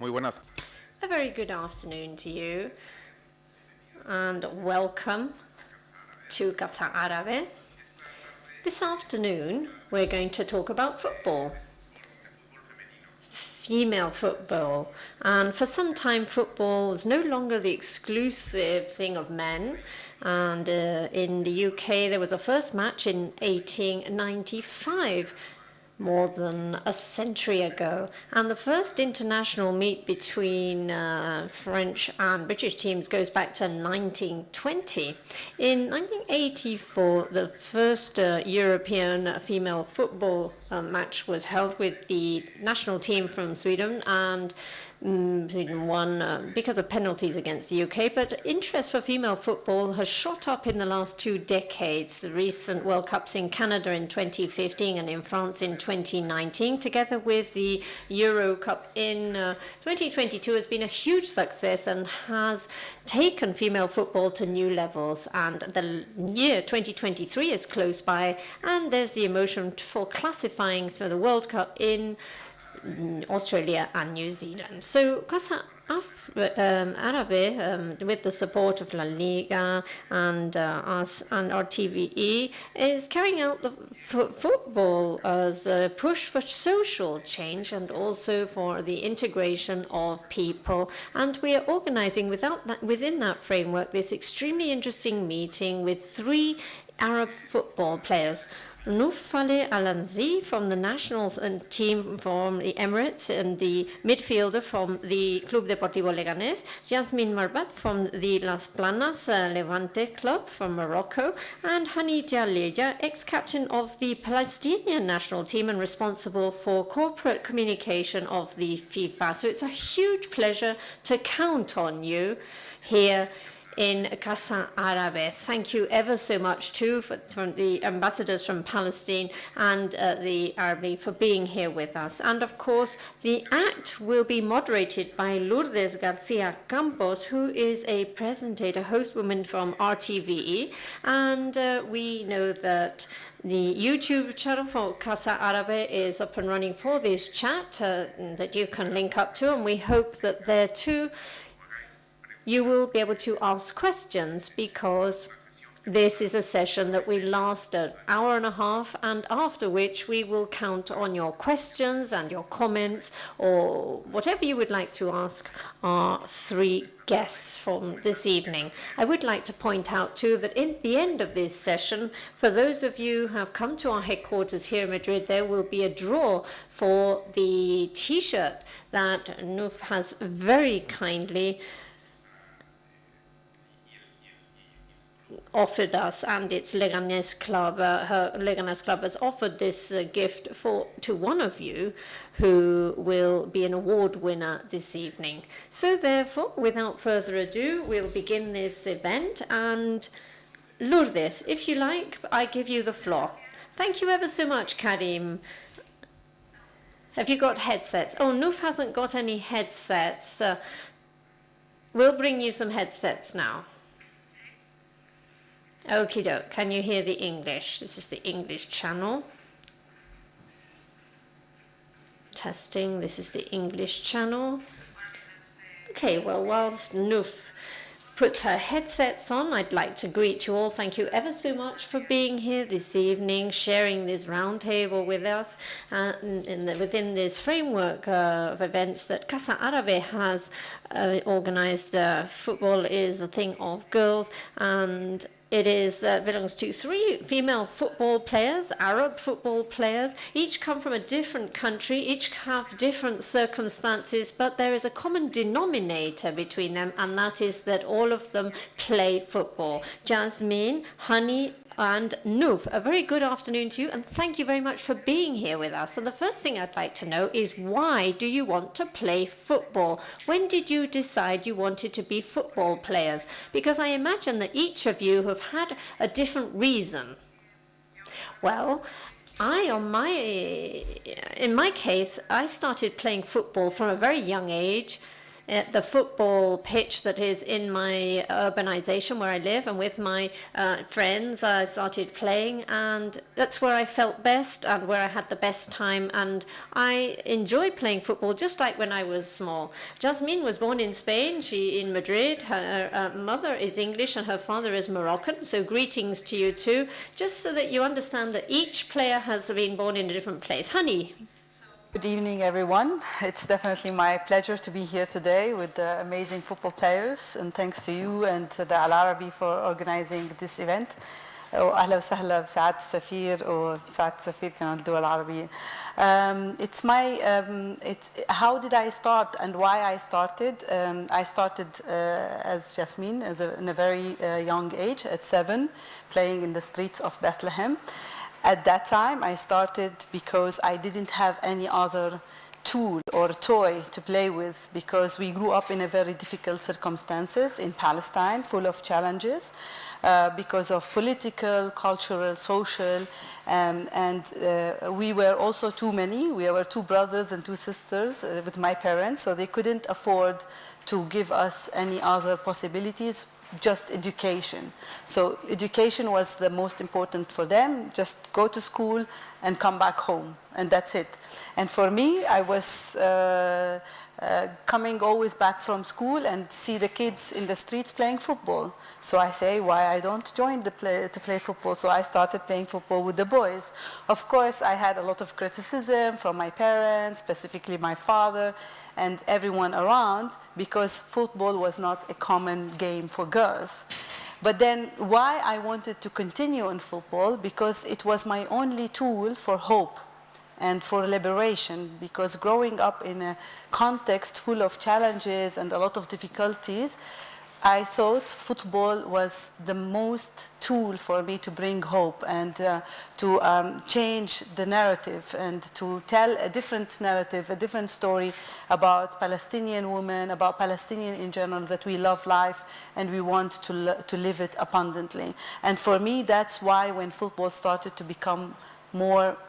Muy buenas. A very good afternoon to you, and welcome to Casa Árabe. This afternoon, we're going to talk about football, female football. And for some time, football is no longer the exclusive thing of men. And in the UK, there was a first match in 1895. More than a century ago. And the first international meet between French and British teams goes back to 1920. In 1984, the first European female football match was held with the national team from Sweden, and Sweden won because of penalties against the UK, but interest for female football has shot up in the last 2 decades. The recent World Cups in Canada in 2015 and in France in 2019, together with the Euro Cup in 2022, has been a huge success and has taken female football to new levels. And the year 2023 is close by, and there's the emotion for classifying for the World Cup in Australia and New Zealand. So Casa Árabe, with the support of La Liga and us and RTVE, is carrying out the football as a push for social change and also for the integration of people. And we are organizing within that framework this extremely interesting meeting with 3 Arab football players. Nouf Faleh Al Anzi from the national team from the Emirates and the midfielder from the Club Deportivo Leganés, Yasmin Mrabet from the Las Planas Levante club from Morocco, and Honey Thaljieh, ex-captain of the Palestinian national team and responsible for corporate communication of the FIFA. So it's a huge pleasure to count on you here in Casa Árabe. Thank you ever so much too from the ambassadors from Palestine and the Army for being here with us. And of course, the act will be moderated by Lourdes García Campos, who is a presentator, host woman from RTVE. And we know that the YouTube channel for Casa Árabe is up and running for this chat that you can link up to. And we hope that there too you will be able to ask questions, because this is a session that will last an hour and a half, and after which we will count on your questions and your comments or whatever you would like to ask our 3 guests from this evening. I would like to point out too that in the end of this session, for those of you who have come to our headquarters here in Madrid, there will be a draw for the t-shirt that Nouf has very kindly offered us, and its Leganés club, her Leganés club has offered this gift to one of you who will be an award winner this evening. So therefore, without further ado, we'll begin this event, and Lourdes, if you like, I give you the floor. Thank you ever so much, Karim. Have you got headsets? Oh, Nouf hasn't got any headsets. We'll bring you some headsets now. Okie doke, can you hear the English? This is the English channel. Testing, this is the English channel. Okay, well, whilst Nouf puts her headsets on, I'd like to greet you all. Thank you ever so much for being here this evening, sharing this roundtable with us within this framework of events that Casa Árabe has organized. Football is a thing of girls, and it belongs to 3 female football players, Arab football players. Each come from a different country, each have different circumstances, but there is a common denominator between them, and that is that all of them play football. Yasmin, Honey, and Nouf, a very good afternoon to you, and thank you very much for being here with us. And the first thing I'd like to know is, why do you want to play football? When did you decide you wanted to be football players? Because I imagine that each of you have had a different reason. Well, in my case, I started playing football from a very young age. the football pitch that is in my urbanization where I live, and with my friends I started playing, and that's where I felt best and where I had the best time, and I enjoy playing football just like when I was small. Yasmin was born in Spain, she in Madrid. Her mother is English and her father is Moroccan, so greetings to you too, just so that you understand that each player has been born in a different place. Honey. Good evening, everyone. It's definitely my pleasure to be here today with the amazing football players, and thanks to you and to the Al Arabi for organizing this event. وأهلا وسهلا بسعادة السفير وسعادة السفير كمان الدول العربية. It's how did I start and why I started? I started as Yasmin in a very young age, at 7, playing in the streets of Bethlehem. At that time, I started because I didn't have any other tool or toy to play with, because we grew up in a very difficult circumstances in Palestine, full of challenges, because of political, cultural, social, and we were also too many. We were 2 brothers and 2 sisters with my parents, so they couldn't afford to give us any other possibilities, just education. So education was the most important for them, just go to school and come back home, and that's it. And for me, I was coming always back from school and see the kids in the streets playing football. So I say, why I don't join to play football? So I started playing football with the boys. Of course, I had a lot of criticism from my parents, specifically my father, and everyone around, because football was not a common game for girls. But then why I wanted to continue in football, because it was my only tool for hope and for liberation, because growing up in a context full of challenges and a lot of difficulties, I thought football was the most tool for me to bring hope and to change the narrative and to tell a different narrative, a different story about Palestinian women, about Palestinian in general, that we love life and we want to live it abundantly. And for me, that's why when football started to become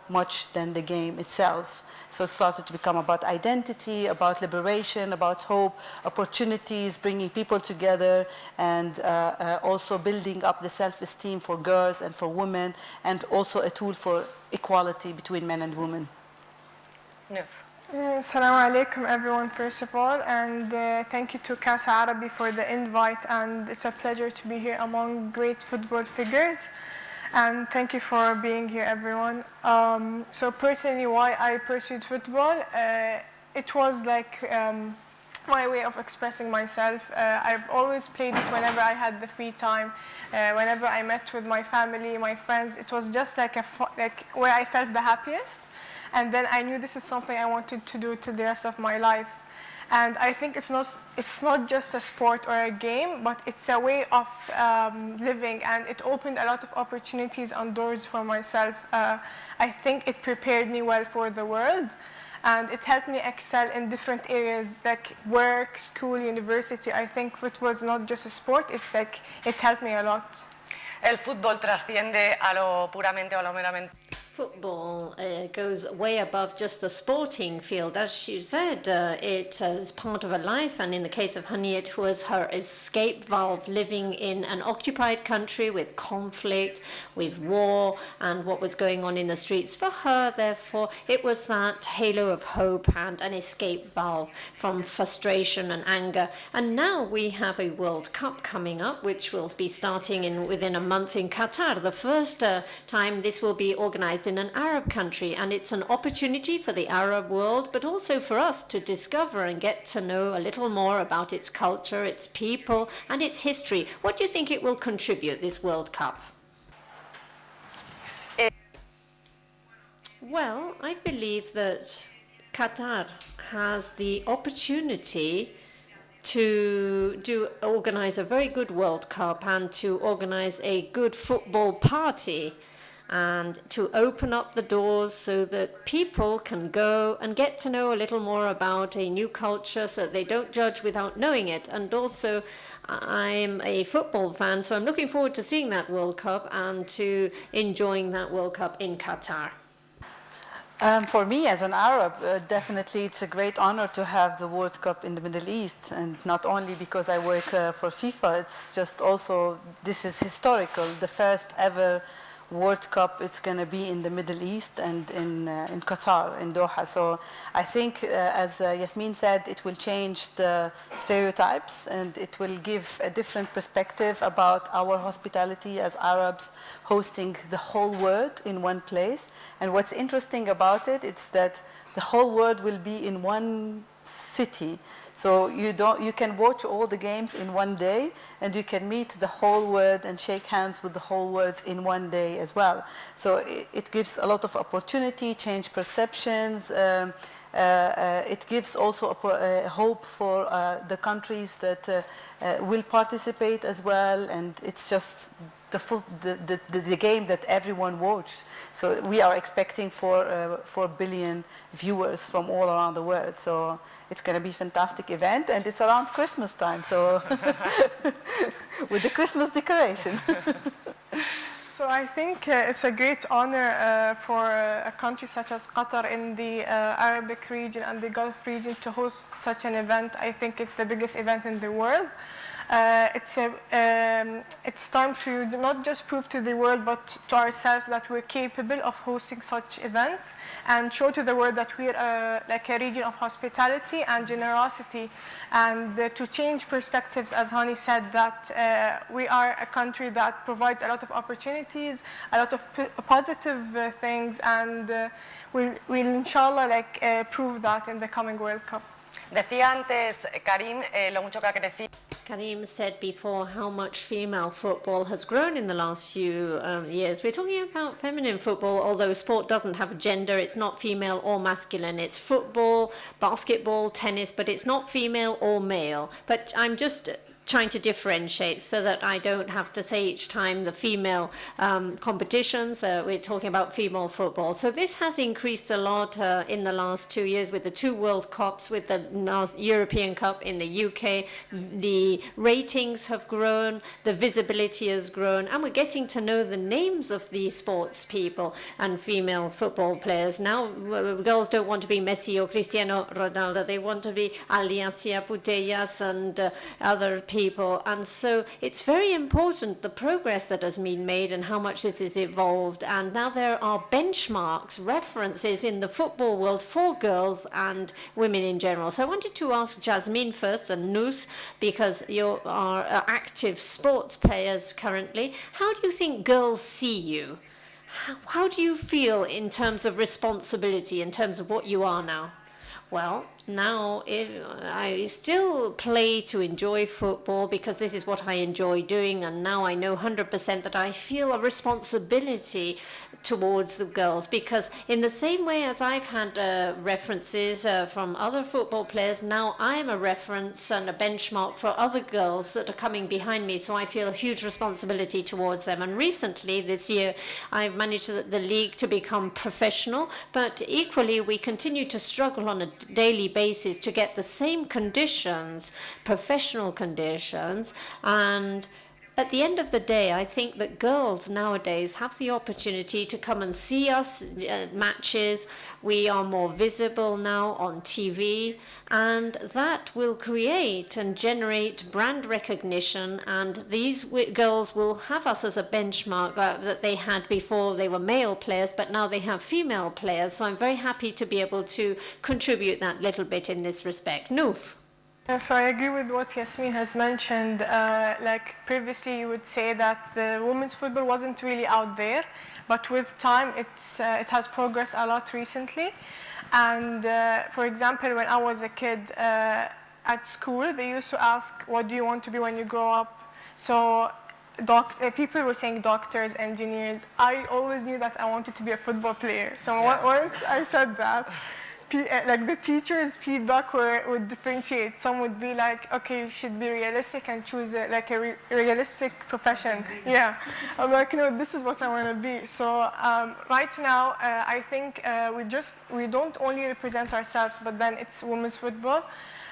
much than the game itself. So it started to become about identity, about liberation, about hope, opportunities, bringing people together, and also building up the self-esteem for girls and for women, and also a tool for equality between men and women. Nouf. Assalamu alaikum, everyone, first of all, and thank you to Casa Árabe for the invite, and it's a pleasure to be here among great football figures. And thank you for being here, everyone. So personally, why I pursued football, it was like my way of expressing myself. I've always played it whenever I had the free time, whenever I met with my family, my friends. It was just like where I felt the happiest. And then I knew this is something I wanted to do till the rest of my life. And I think it's not just a sport or a game, but it's a way of living, and it opened a lot of opportunities and doors for myself. I think it prepared me well for the world, and it helped me excel in different areas like work, school, university. I think football is not just a sport, it's like it helped me a lot. El fútbol trasciende a lo puramente o a lo meramente. Football goes way above just the sporting field. As you said, it is part of her life, and in the case of Honey, it was her escape valve, living in an occupied country with conflict, with war, and what was going on in the streets. For her, therefore, it was that halo of hope and an escape valve from frustration and anger. And now we have a World Cup coming up, which will be starting within a month in Qatar. The first time this will be organized in an Arab country, and it's an opportunity for the Arab world, but also for us to discover and get to know a little more about its culture, its people, and its history. What do you think it will contribute, this World Cup? Well, I believe that Qatar has the opportunity to organize a very good World Cup and to organize a good football party, and to open up the doors so that people can go and get to know a little more about a new culture, so that they don't judge without knowing it. And also, I'm a football fan, so I'm looking forward to seeing that World Cup and to enjoying that World Cup in Qatar. For me, as an Arab, definitely it's a great honor to have the World Cup in the Middle East, and not only because I work for FIFA, it's just also, this is historical, the first ever World Cup. It's going to be in the Middle East and in Qatar, in Doha. So I think, as Yasmin said, it will change the stereotypes and it will give a different perspective about our hospitality as Arabs hosting the whole world in one place. And what's interesting about it, it's that the whole world will be in one city. So you can watch all the games in one day, and you can meet the whole world and shake hands with the whole world in one day as well. So it gives a lot of opportunity, change perceptions. It gives also hope for the countries that will participate as well, and it's just the game that everyone watched. So we are expecting 4 billion viewers from all around the world. So it's going to be a fantastic event, and it's around Christmas time, so with the Christmas decoration. So I think it's a great honor for a country such as Qatar in the Arabic region and the Gulf region to host such an event. I think it's the biggest event in the world. It's time to not just prove to the world but to ourselves that we're capable of hosting such events and show to the world that we're like a region of hospitality and generosity, and to change perspectives, as Honey said, that we are a country that provides a lot of opportunities, a lot of positive things, and we'll inshallah prove that in the coming World Cup. Decía antes, Karim, lo mucho que ha crecido. Karim said before how much female football has grown in the last few years. We're talking about feminine football, although sport doesn't have a gender. It's not female or masculine. It's football, basketball, tennis, but it's not female or male. But I'm just trying to differentiate so that I don't have to say each time the female competitions. We're talking about female football. So this has increased a lot in the last 2 years with the 2 World Cups, with the European Cup in the UK. The ratings have grown, the visibility has grown, and we're getting to know the names of these sports people and female football players. Now, girls don't want to be Messi or Cristiano Ronaldo. They want to be Alicia Putellas and other people. And so it's very important, the progress that has been made and how much it has evolved. And now there are benchmarks, references in the football world for girls and women in general. So I wanted to ask Yasmin first and Nouf, because you are active sports players currently. How do you think girls see you? How do you feel in terms of responsibility, in terms of what you are now? Well, now I still play to enjoy football because this is what I enjoy doing, and now I know 100% that I feel a responsibility towards the girls, because in the same way as I've had references from other football players, now I'm a reference and a benchmark for other girls that are coming behind me, so I feel a huge responsibility towards them. And recently, this year, I've managed the league to become professional, but equally we continue to struggle on a daily basis to get the same conditions, professional conditions, and at the end of the day, I think that girls nowadays have the opportunity to come and see us at matches. We are more visible now on TV, and that will create and generate brand recognition, and these girls will have us as a benchmark that they had before. They were male players, but now they have female players, so I'm very happy to be able to contribute that little bit in this respect. Nouf. So I agree with what Yasmin has mentioned. Like previously, you would say that the women's football wasn't really out there, but with time, it has progressed a lot recently. And for example, when I was a kid at school, they used to ask, "What do you want to be when you grow up?" So people were saying doctors, engineers. I always knew that I wanted to be a football player. So once I said that, like the teachers' feedback would differentiate. Some would be like, okay, you should be realistic and choose a realistic profession. Yeah, I'm like, no, this is what I want to be. So right now, I think we don't only represent ourselves, but then it's women's football.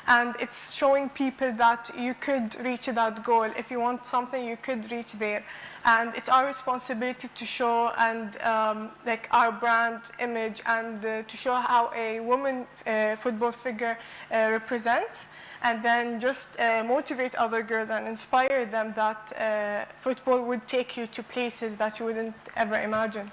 And it's showing people that you could reach that goal. If you want something, you could reach there. And it's our responsibility to show and like our brand image and to show how a woman football figure represents, and then just motivate other girls and inspire them that football would take you to places that you wouldn't ever imagine.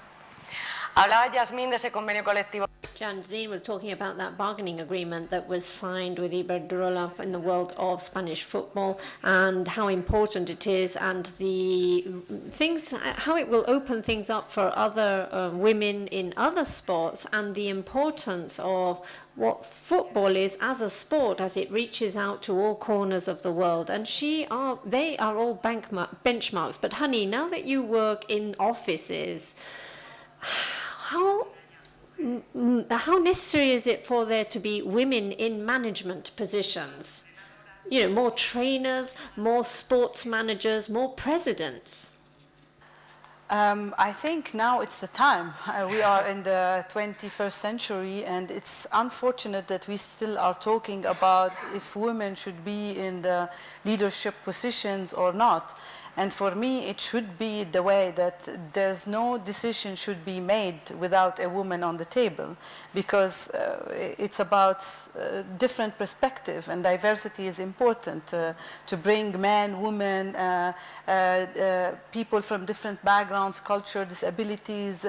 Hablaba Yasmin de ese convenio colectivo. Yasmin was talking about that bargaining agreement that was signed with Iberdrola in the world of Spanish football, and how important it is, and the things, how it will open things up for other women in other sports, and the importance of what football is as a sport as it reaches out to all corners of the world. And they are all benchmarks. But Honey, now that you work in offices, how necessary is it for there to be women in management positions? You know, more trainers, more sports managers, more presidents? I think now it's the time. We are in the 21st century, and it's unfortunate that we still are talking about if women should be in the leadership positions or not. And for me, it should be the way that there's no decision should be made without a woman on the table, because it's about different perspective, and diversity is important to bring men, women, people from different backgrounds, culture, disabilities,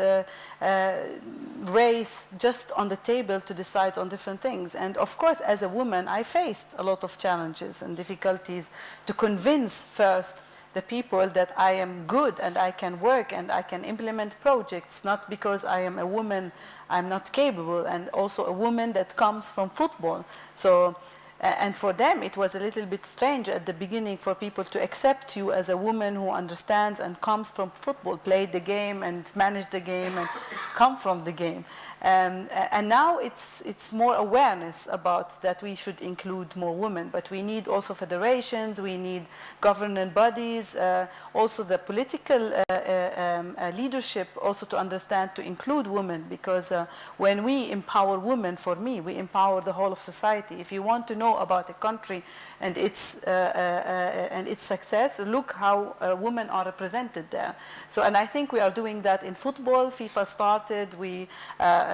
race, just on the table to decide on different things. And of course, as a woman, I faced a lot of challenges and difficulties to convince first the people that I am good and I can work and I can implement projects, not because I am a woman, I'm not capable, and also a woman that comes from football. So, and for them it was a little bit strange at the beginning for people to accept you as a woman who understands and comes from football, played the game and managed the game and come from the game. And now it's more awareness about that we should include more women, but we need also federations, we need government bodies, also the political leadership also to understand to include women, because when we empower women, for me, we empower the whole of society. If you want to know about a country and its success, look how women are represented there. So, and I think we are doing that in football. FIFA started,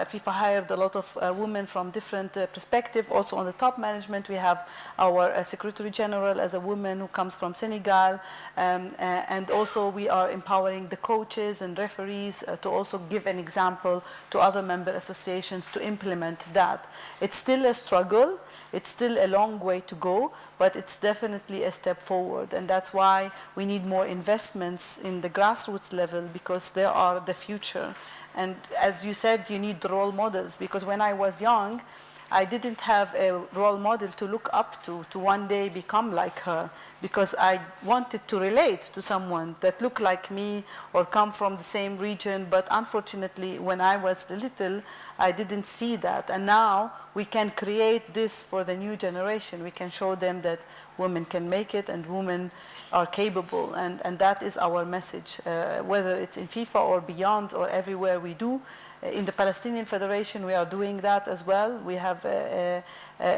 FIFA hired a lot of women from different perspectives. Also on the top management, we have our Secretary General as a woman who comes from Senegal. And also we are empowering the coaches and referees to also give an example to other member associations to implement that. It's still a struggle. It's still a long way to go, but it's definitely a step forward. And that's why we need more investments in the grassroots level, because they are the future. And as you said, you need role models, because when I was young, I didn't have a role model to look up to one day become like her, because I wanted to relate to someone that looked like me or come from the same region. But unfortunately, when I was little, I didn't see that. And now we can create this for the new generation. We can show them that women can make it and women are capable. And that is our message, whether it's in FIFA or beyond or everywhere we do. In the Palestinian Federation, we are doing that as well. We have a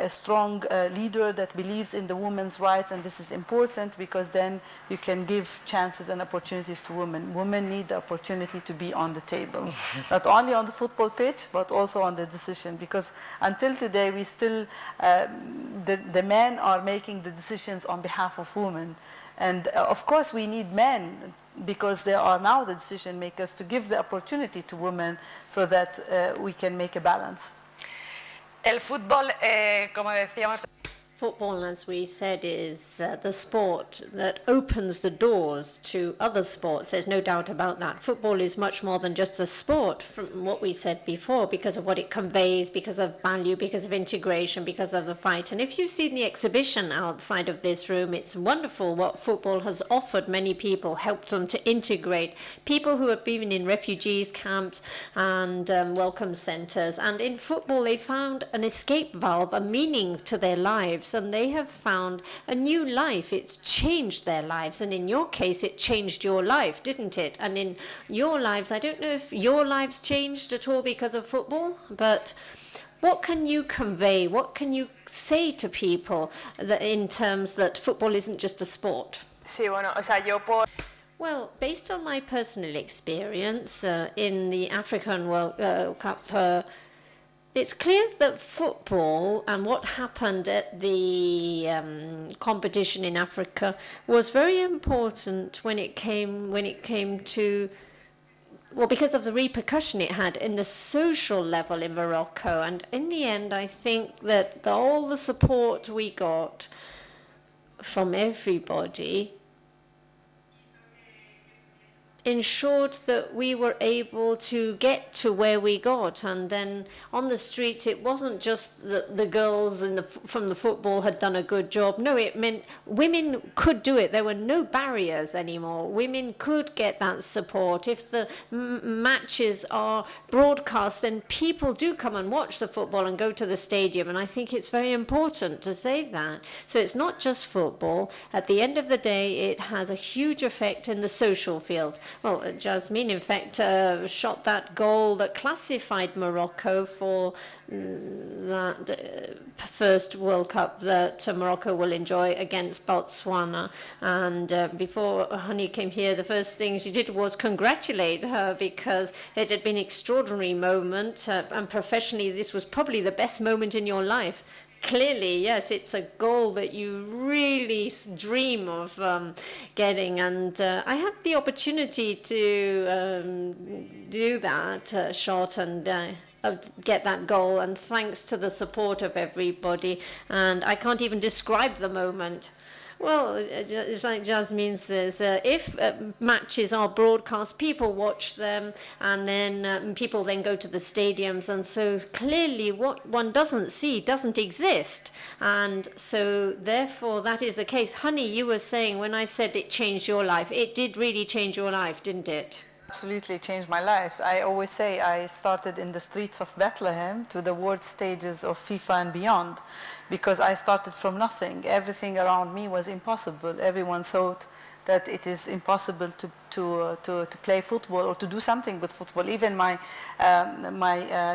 strong leader that believes in the women's rights, and this is important because then you can give chances and opportunities to women. Women need the opportunity to be on the table, not only on the football pitch, but also on the decision, because until today, we still, the men are making the decisions on behalf of women. And of course, we need men, because they are now the decision makers, to give the opportunity to women so that we can make a balance. El fútbol, como decíamos... Football, as we said, is the sport that opens the doors to other sports. There's no doubt about that. Football is much more than just a sport, from what we said before, because of what it conveys, because of value, because of integration, because of the fight. And if you've seen the exhibition outside of this room, it's wonderful what football has offered many people, helped them to integrate people who have been in refugees camps and welcome centres. And in football, they found an escape valve, a meaning to their lives. And they have found a new life. It's changed their lives. And in your case, it changed your life, didn't it? And in your lives, I don't know if your lives changed at all because of football, but What can you convey? What can you say to people that in terms that football isn't just a sport? Sí, bueno, o sea, yo por... Well, based on my personal experience in the African World Cup, it's clear that football and what happened at the competition in Africa was very important when it came to, well, because of the repercussion it had in the social level in Morocco. And in the end, I think that all the support we got from everybody ensured that we were able to get to where we got. And then on the streets, it wasn't just that the girls from the football had done a good job. No, it meant women could do it. There were no barriers anymore. Women could get that support. If the matches are broadcast, then people do come and watch the football and go to the stadium. And I think it's very important to say that. So it's not just football. At the end of the day, it has a huge effect in the social field. Well, Yasmin, in fact, shot that goal that classified Morocco for that first World Cup that Morocco will enjoy against Botswana. And before Honey came here, the first thing she did was congratulate her because it had been an extraordinary moment. And professionally, this was probably the best moment in your life. Clearly, yes, it's a goal that you really dream of getting, and I had the opportunity to do that shot and get that goal, and thanks to the support of everybody, and I can't even describe the moment. Well, it's like Yasmin says, if matches are broadcast, people watch them, and then people then go to the stadiums, and so clearly what one doesn't see doesn't exist, and so therefore that is the case. Honey, you were saying when I said it changed your life, it did really change your life, didn't it? Absolutely changed my life. I always say I started in the streets of Bethlehem to the world stages of FIFA and beyond, because I started from nothing. Everything around me was impossible. Everyone thought that it is impossible to play football or to do something with football. Even my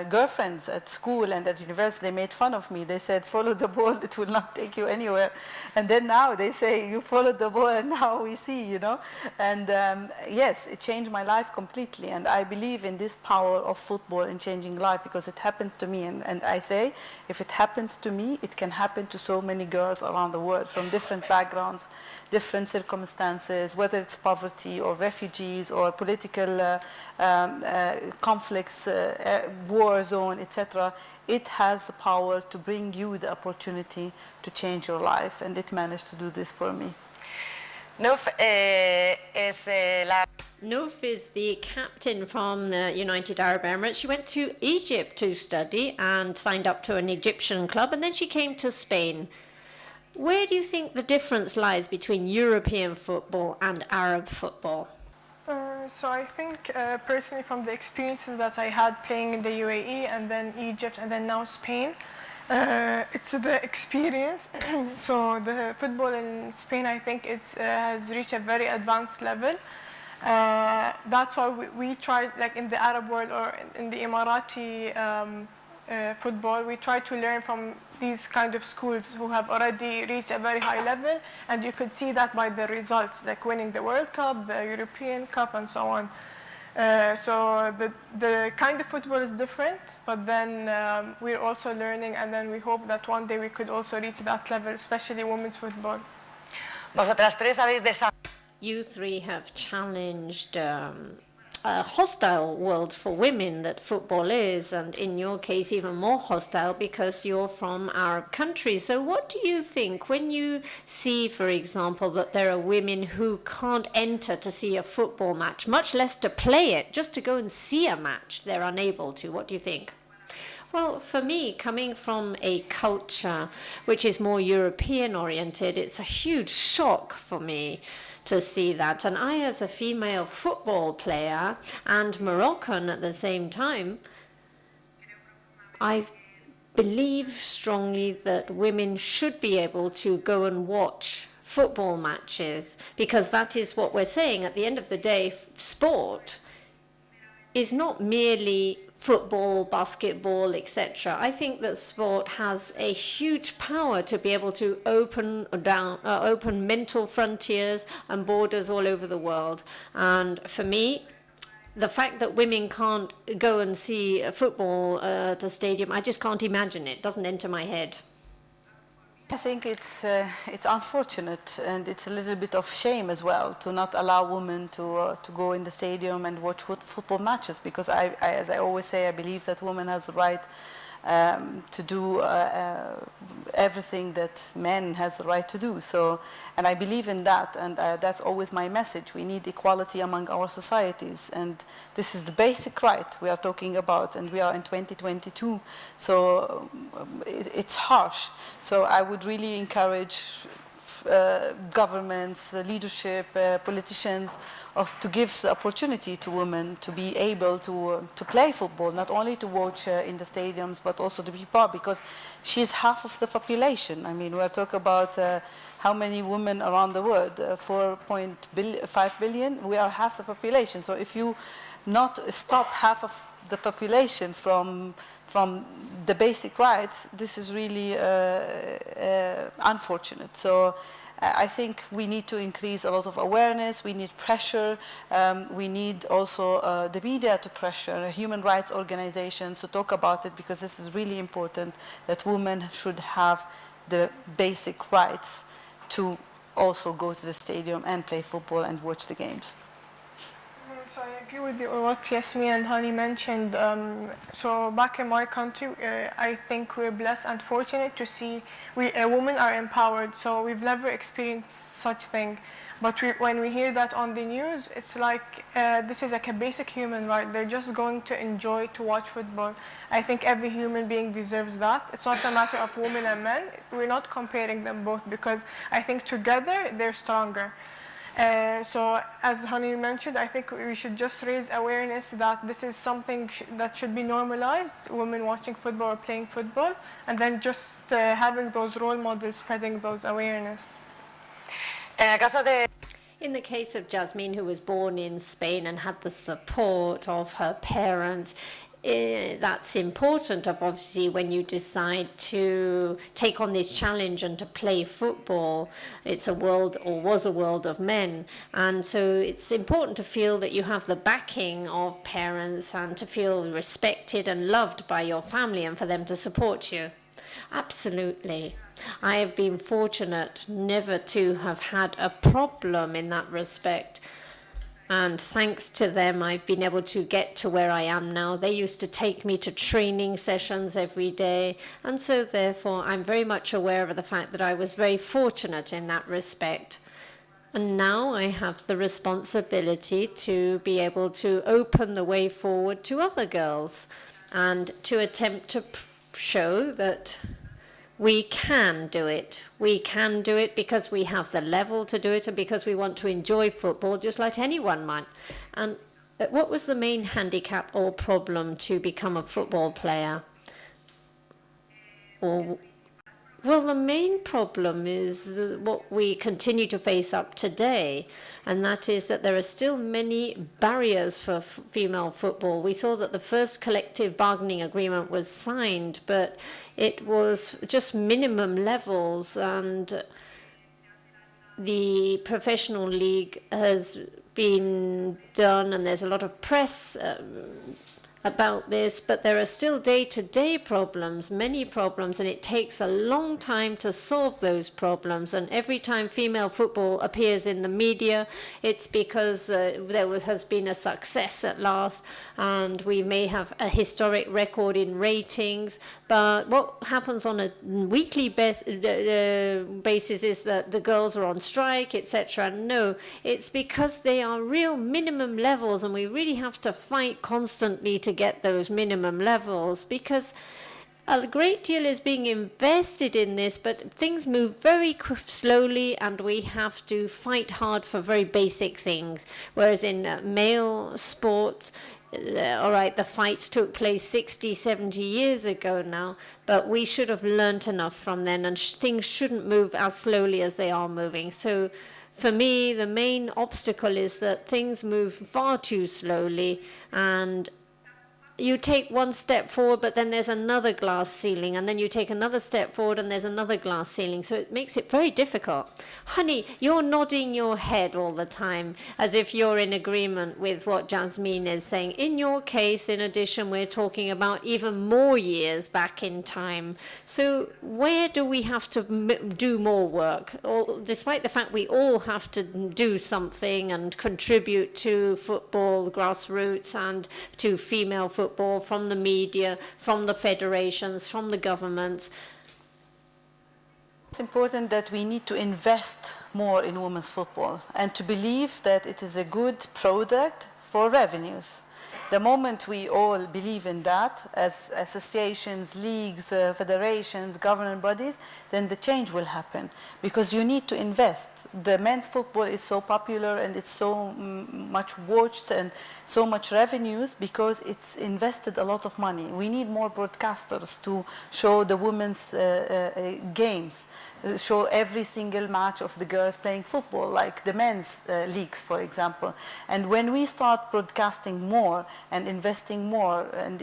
girlfriends at school and at university, they made fun of me. They said, follow the ball, it will not take you anywhere. And then now they say, you followed the ball and now we see, you know. And yes, it changed my life completely. And I believe in this power of football in changing life because it happens to me. And I say, if it happens to me, it can happen to so many girls around the world from different backgrounds, different circumstances, whether it's poverty or refugees or political conflicts, war zone, etc. It has the power to bring you the opportunity to change your life, and it managed to do this for me. Nouf Nouf is the captain from United Arab Emirates. She went to Egypt to study and signed up to an Egyptian club, and then she came to Spain. Where do you think the difference lies between European football and Arab football? So I think personally from the experiences that I had playing in the UAE and then Egypt and then now Spain, it's the experience. So the football in Spain, I think it's has reached a very advanced level. That's why we tried, like in the Arab world or in the Emirati football, we try to learn from these kind of schools who have already reached a very high level, and you could see that by the results, like winning the World Cup, the European Cup, and so on. So the kind of football is different, but then we're also learning, and then we hope that one day we could also reach that level, especially women's football. Vosotras tres habéis You three have challenged a hostile world for women that football is, and in your case even more hostile because you're from Arab countries. So what do you think when you see, for example, that there are women who can't enter to see a football match, much less to play it, just to go and see a match, they're unable to? What do you think? Well, for me, coming from a culture which is more European oriented, it's a huge shock for me to see that. And I, as a female football player and Moroccan at the same time, I believe strongly that women should be able to go and watch football matches, because that is what we're saying. At the end of the day, sport is not merely football, basketball, etc. I think that sport has a huge power to be able to open mental frontiers and borders all over the world. And for me, the fact that women can't go and see a football at a stadium, I just can't imagine it. It doesn't enter my head. I think it's unfortunate, and it's a little bit of shame as well to not allow women to go in the stadium and watch football matches, because as I always say, I believe that women has the right to do everything that men has the right to do. So, and I believe in that, and that's always my message. We need equality among our societies, and this is the basic right we are talking about, and we are in 2022, so it's harsh. So I would really encourage governments, leadership, politicians, to give the opportunity to women to be able to play football, not only to watch in the stadiums, but also to be part, because she's half of the population. I mean, we're talking about how many women around the world, 4.5 billion, we are half the population. So if you not stop half of the population from the basic rights, this is really unfortunate. So I think we need to increase a lot of awareness, we need pressure, we need also the media to pressure human rights organizations to talk about it, because this is really important, that women should have the basic rights to also go to the stadium and play football and watch the games. So I agree with what Yasmin and Honey mentioned. So back in my country, I think we're blessed and fortunate to see women are empowered. So we've never experienced such thing. But when we hear that on the news, it's like this is like a basic human right. They're just going to enjoy to watch football. I think every human being deserves that. It's not a matter of women and men. We're not comparing them both, because I think together they're stronger. So as Honey mentioned, I think we should just raise awareness that this is something that should be normalized, women watching football or playing football, and then just having those role models spreading those awareness. In the case of Yasmin, who was born in Spain and had the support of her parents, that's important, obviously, when you decide to take on this challenge and to play football. It's a world, or was a world, of men, and so it's important to feel that you have the backing of parents and to feel respected and loved by your family, and for them to support you. Absolutely. I have been fortunate never to have had a problem in that respect. And thanks to them, I've been able to get to where I am now. They used to take me to training sessions every day. And so therefore, I'm very much aware of the fact that I was very fortunate in that respect. And now I have the responsibility to be able to open the way forward to other girls and to attempt to show that we can do it. We can do it because we have the level to do it, and because we want to enjoy football just like anyone might. And what was the main handicap or problem to become a football player? Well, the main problem is what we continue to face up today, and that is that there are still many barriers for female football. We saw that the first collective bargaining agreement was signed, but it was just minimum levels, and the professional league has been done, and there's a lot of press about this, but there are still day-to-day problems, many problems, and it takes a long time to solve those problems. And every time female football appears in the media, it's because there has been a success at last, and we may have a historic record in ratings. But what happens on a weekly basis is that the girls are on strike, etc. No, it's because they are real minimum levels, and we really have to fight constantly to get those minimum levels, because a great deal is being invested in this, but things move very slowly, and we have to fight hard for very basic things. Whereas in male sports, all right, the fights took place 60, 70 years ago now, but we should have learnt enough from then, and things shouldn't move as slowly as they are moving. So for me, the main obstacle is that things move far too slowly, and you take one step forward, but then there's another glass ceiling, and then you take another step forward, and there's another glass ceiling. So it makes it very difficult. Honey, you're nodding your head all the time, as if you're in agreement with what Yasmin is saying. In your case, in addition, we're talking about even more years back in time. So where do we have to do more work? Despite the fact we all have to do something and contribute to football, grassroots, and to female football, from the media, from the federations, from the governments. It's important that we need to invest more in women's football and to believe that it is a good product for revenues. The moment we all believe in that, as associations, leagues, federations, governing bodies, then the change will happen. Because you need to invest. The men's football is so popular and it's so much watched and so much revenues because it's invested a lot of money. We need more broadcasters to show the women's games, show every single match of the girls playing football, like the men's leagues, for example. And when we start broadcasting more and investing more and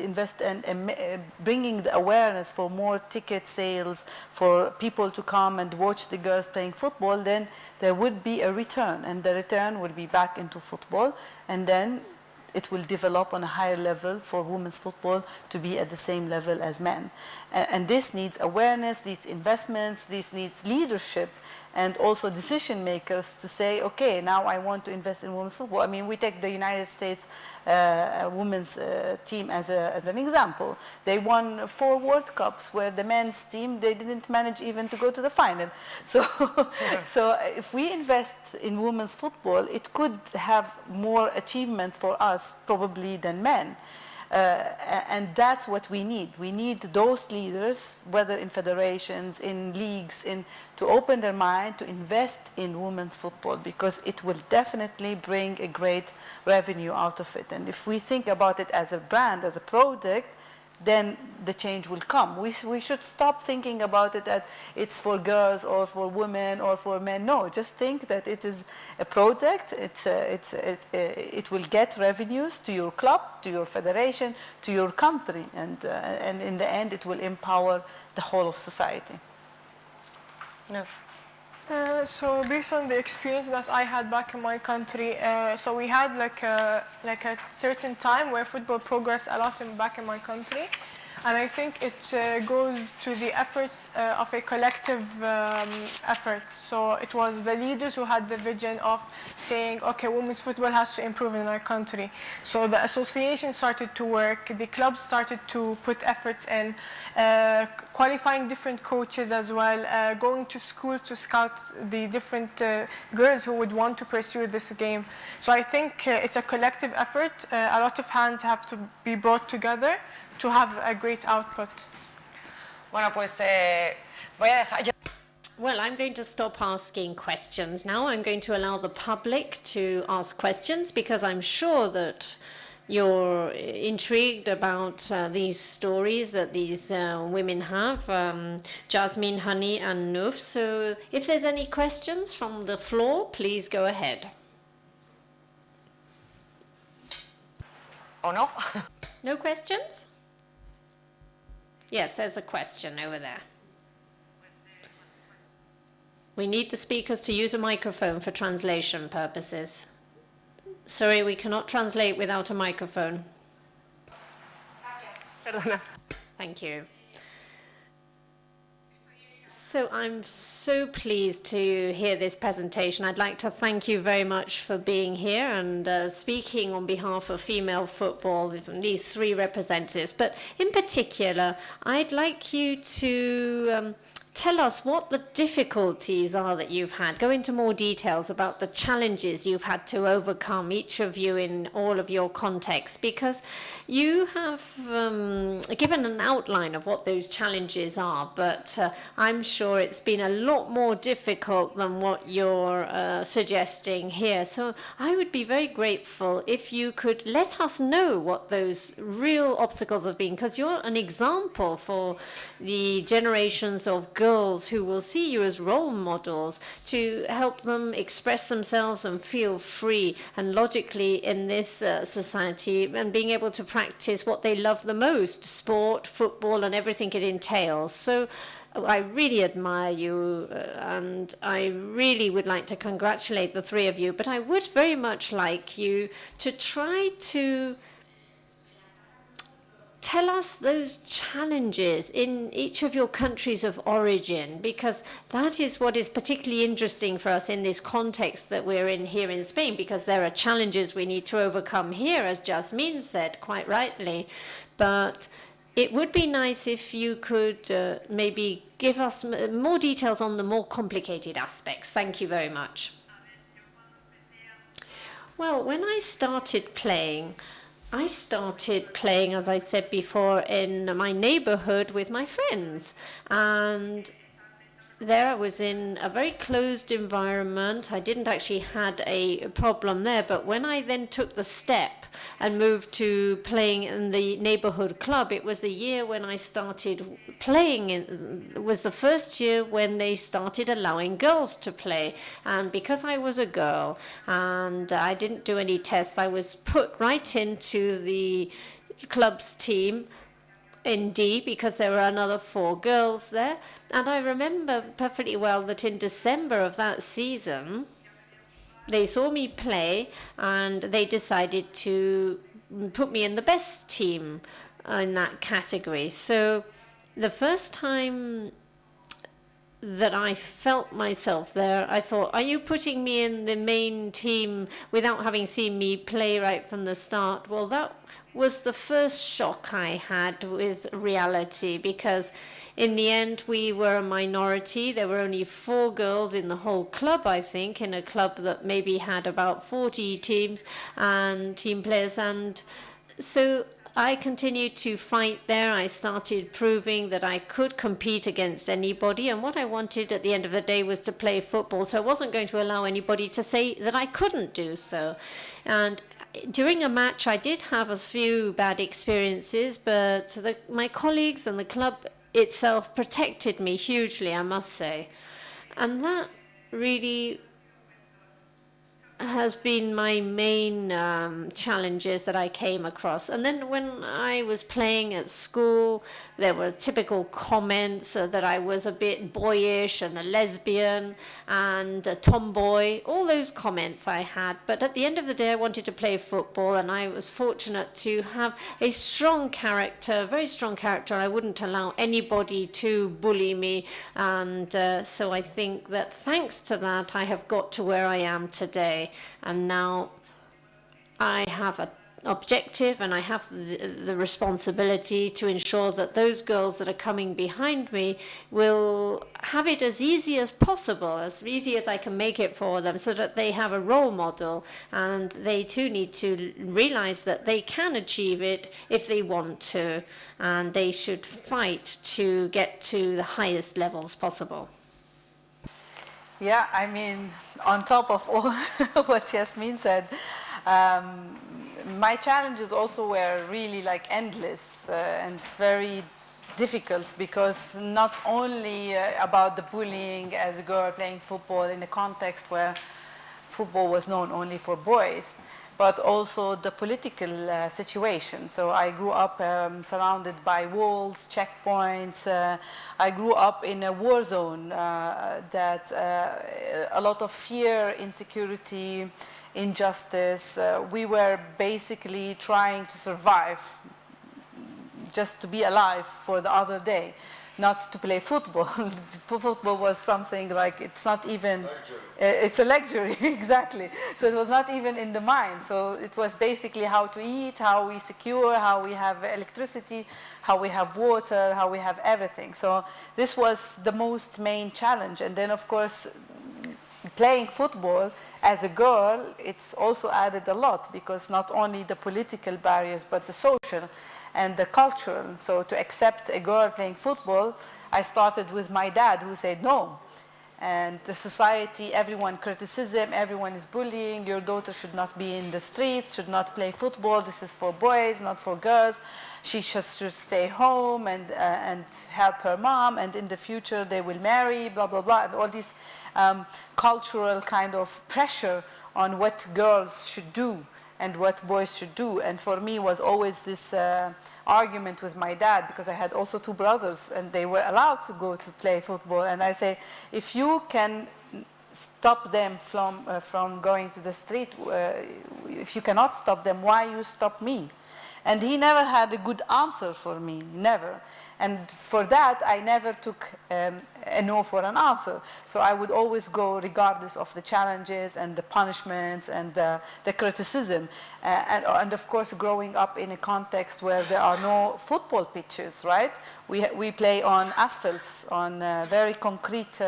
bringing the awareness for more ticket sales, for people to come and watch the girls playing football, then there would be a return, and the return will be back into football, and then it will develop on a higher level for women's football to be at the same level as men. And this needs awareness, these investments, this needs leadership, and also decision makers to say, okay, now I want to invest in women's football. I mean, we take the United States women's team as an example. They won 4 World Cups where the men's team, they didn't manage even to go to the final. So, so if we invest in women's football, it could have more achievements for us probably than men. And that's what we need. We need those leaders, whether in federations, in leagues, to open their mind to invest in women's football, because it will definitely bring a great revenue out of it. And if we think about it as a brand, as a product, then the change will come. We should stop thinking about it that it's for girls or for women or for men. No, just think that it is a product. It will get revenues to your club, to your federation, to your country, and in the end, it will empower the whole of society. Nouf. So based on the experience that I had back in my country, so we had like a certain time where football progressed a lot back in my country, and I think it goes to the efforts of a collective effort. So it was the leaders who had the vision of saying, okay, women's football has to improve in our country. So the association started to work, the clubs started to put efforts in, qualifying different coaches as well, going to schools to scout the different girls who would want to pursue this game. So I think it's a collective effort. A lot of hands have to be brought together to have a great output. Bueno, pues voy a dejar... Well, I'm going to stop asking questions now. I'm going to allow the public to ask questions, because I'm sure that you're intrigued about these stories that these women have, Yasmin, Honey, and Nouf. So if there's any questions from the floor, please go ahead. ¿O no? No questions? Yes, there's a question over there. We need the speakers to use a microphone for translation purposes. Sorry, we cannot translate without a microphone. Perdona. Thank you. So I'm so pleased to hear this presentation. I'd like to thank you very much for being here and speaking on behalf of female football, these 3 representatives. But in particular, I'd like you to tell us what the difficulties are that you've had. Go into more details about the challenges you've had to overcome, each of you in all of your contexts, because you have given an outline of what those challenges are, but I'm sure it's been a lot more difficult than what you're suggesting here. So I would be very grateful if you could let us know what those real obstacles have been, because you're an example for the generations of girls girls who will see you as role models to help them express themselves and feel free and logically in this society, and being able to practice what they love the most, sport, football, and everything it entails. So I really admire you, and I really would like to congratulate the three of you, but I would very much like you to try to tell us those challenges in each of your countries of origin, because that is what is particularly interesting for us in this context that we're in here in Spain, because there are challenges we need to overcome here, as Yasmin said quite rightly. But it would be nice if you could maybe give us more details on the more complicated aspects. Thank you very much. Well, when I started playing, as I said before, in my neighborhood with my friends. And there I was in a very closed environment. I didn't actually had a problem there, but when I then took the step and moved to playing in the neighborhood club, it was the year when I started playing. It was the first year when they started allowing girls to play. And because I was a girl and I didn't do any tests, I was put right into the club's team in D, because there were another 4 girls there. And I remember perfectly well that in December of that season, they saw me play and they decided to put me in the best team in that category. So the first time that I felt myself there, I thought, are you putting me in the main team without having seen me play right from the start? Well, that was the first shock I had with reality, because in the end we were a minority. There were only 4 girls in the whole club, I think, in a club that maybe had about 40 teams and team players. And so I continued to fight there. I started proving that I could compete against anybody, and what I wanted at the end of the day was to play football, so I wasn't going to allow anybody to say that I couldn't do so. And during a match, I did have a few bad experiences, but my colleagues and the club itself protected me hugely, I must say. And that really has been my main challenges that I came across. And then when I was playing at school, there were typical comments that I was a bit boyish and a lesbian and a tomboy, all those comments I had. But at the end of the day, I wanted to play football, and I was fortunate to have a strong character, very strong character. I wouldn't allow anybody to bully me. And so I think that thanks to that, I have got to where I am today. And now I have an objective, and I have the responsibility to ensure that those girls that are coming behind me will have it as easy as possible, as easy as I can make it for them, so that they have a role model, and they too need to realize that they can achieve it if they want to, and they should fight to get to the highest levels possible. Yeah, I mean, on top of all what Yasmin said, my challenges also were really like endless and very difficult, because not only about the bullying as a girl playing football in a context where football was known only for boys, but also the political situation. So I grew up surrounded by walls, checkpoints. I grew up in a war zone that a lot of fear, insecurity, injustice. We were basically trying to survive, just to be alive for the other day, not to play football. Football was something like, it's not even, it's a luxury, exactly. So it was not even in the mind. So it was basically how to eat, how we secure, how we have electricity, how we have water, how we have everything. So this was the most main challenge. And then of course, playing football as a girl, it's also added a lot, because not only the political barriers, but the social and the cultural. So to accept a girl playing football, I started with my dad, who said no. And the society, everyone criticism, everyone is bullying, your daughter should not be in the streets, should not play football, this is for boys, not for girls. She just should stay home and help her mom, and in the future they will marry, blah, blah, blah, and all this cultural kind of pressure on what girls should do and what boys should do. And for me was always this argument with my dad, because I had also two brothers and they were allowed to go to play football. And I say, if you can stop them from going to the street, if you cannot stop them, why you stop me? And he never had a good answer for me, never. And for that, I never took a no for an answer. So I would always go regardless of the challenges and the punishments and the criticism. And of course, growing up in a context where there are no football pitches, right? We play on asphalts, on very concrete,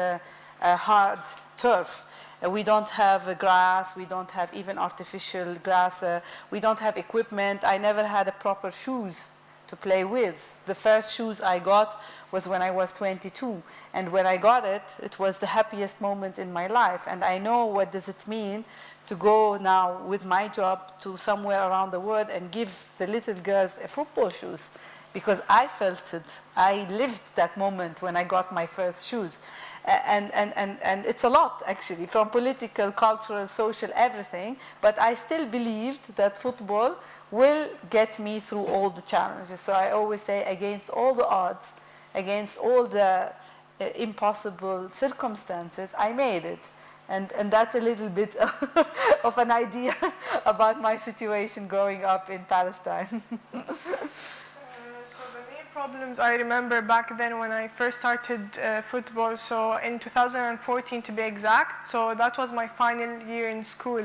hard turf. We don't have grass, we don't have even artificial grass, we don't have equipment. I never had a proper shoes to play with. The first shoes I got was when I was 22. And when I got it, it was the happiest moment in my life. And I know what does it mean to go now with my job to somewhere around the world and give the little girls a football shoes. Because I felt it. I lived that moment when I got my first shoes. And it's a lot, actually, from political, cultural, social, everything. But I still believed that football will get me through all the challenges. So I always say, against all the odds, against all the impossible circumstances, I made it. And that's a little bit of an idea about my situation growing up in Palestine. So the main problems I remember back then when I first started football, so in 2014 to be exact, so that was my final year in school.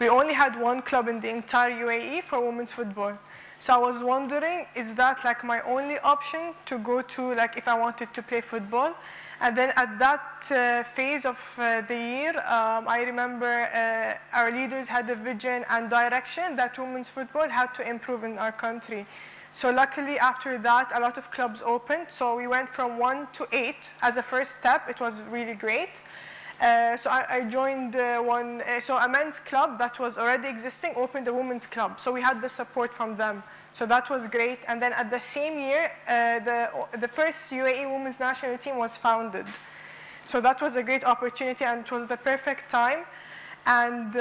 We only had one club in the entire UAE for women's football. So I was wondering, is that like my only option to go to, like if I wanted to play football? And then at that phase of the year, I remember our leaders had a vision and direction that women's football had to improve in our country. So luckily after that, a lot of clubs opened. So we went from 1 to 8 as a first step. It was really great. So I joined one, so a men's club that was already existing opened a women's club. So we had the support from them. So that was great. And then at the same year, the first UAE women's national team was founded. So that was a great opportunity and it was the perfect time. And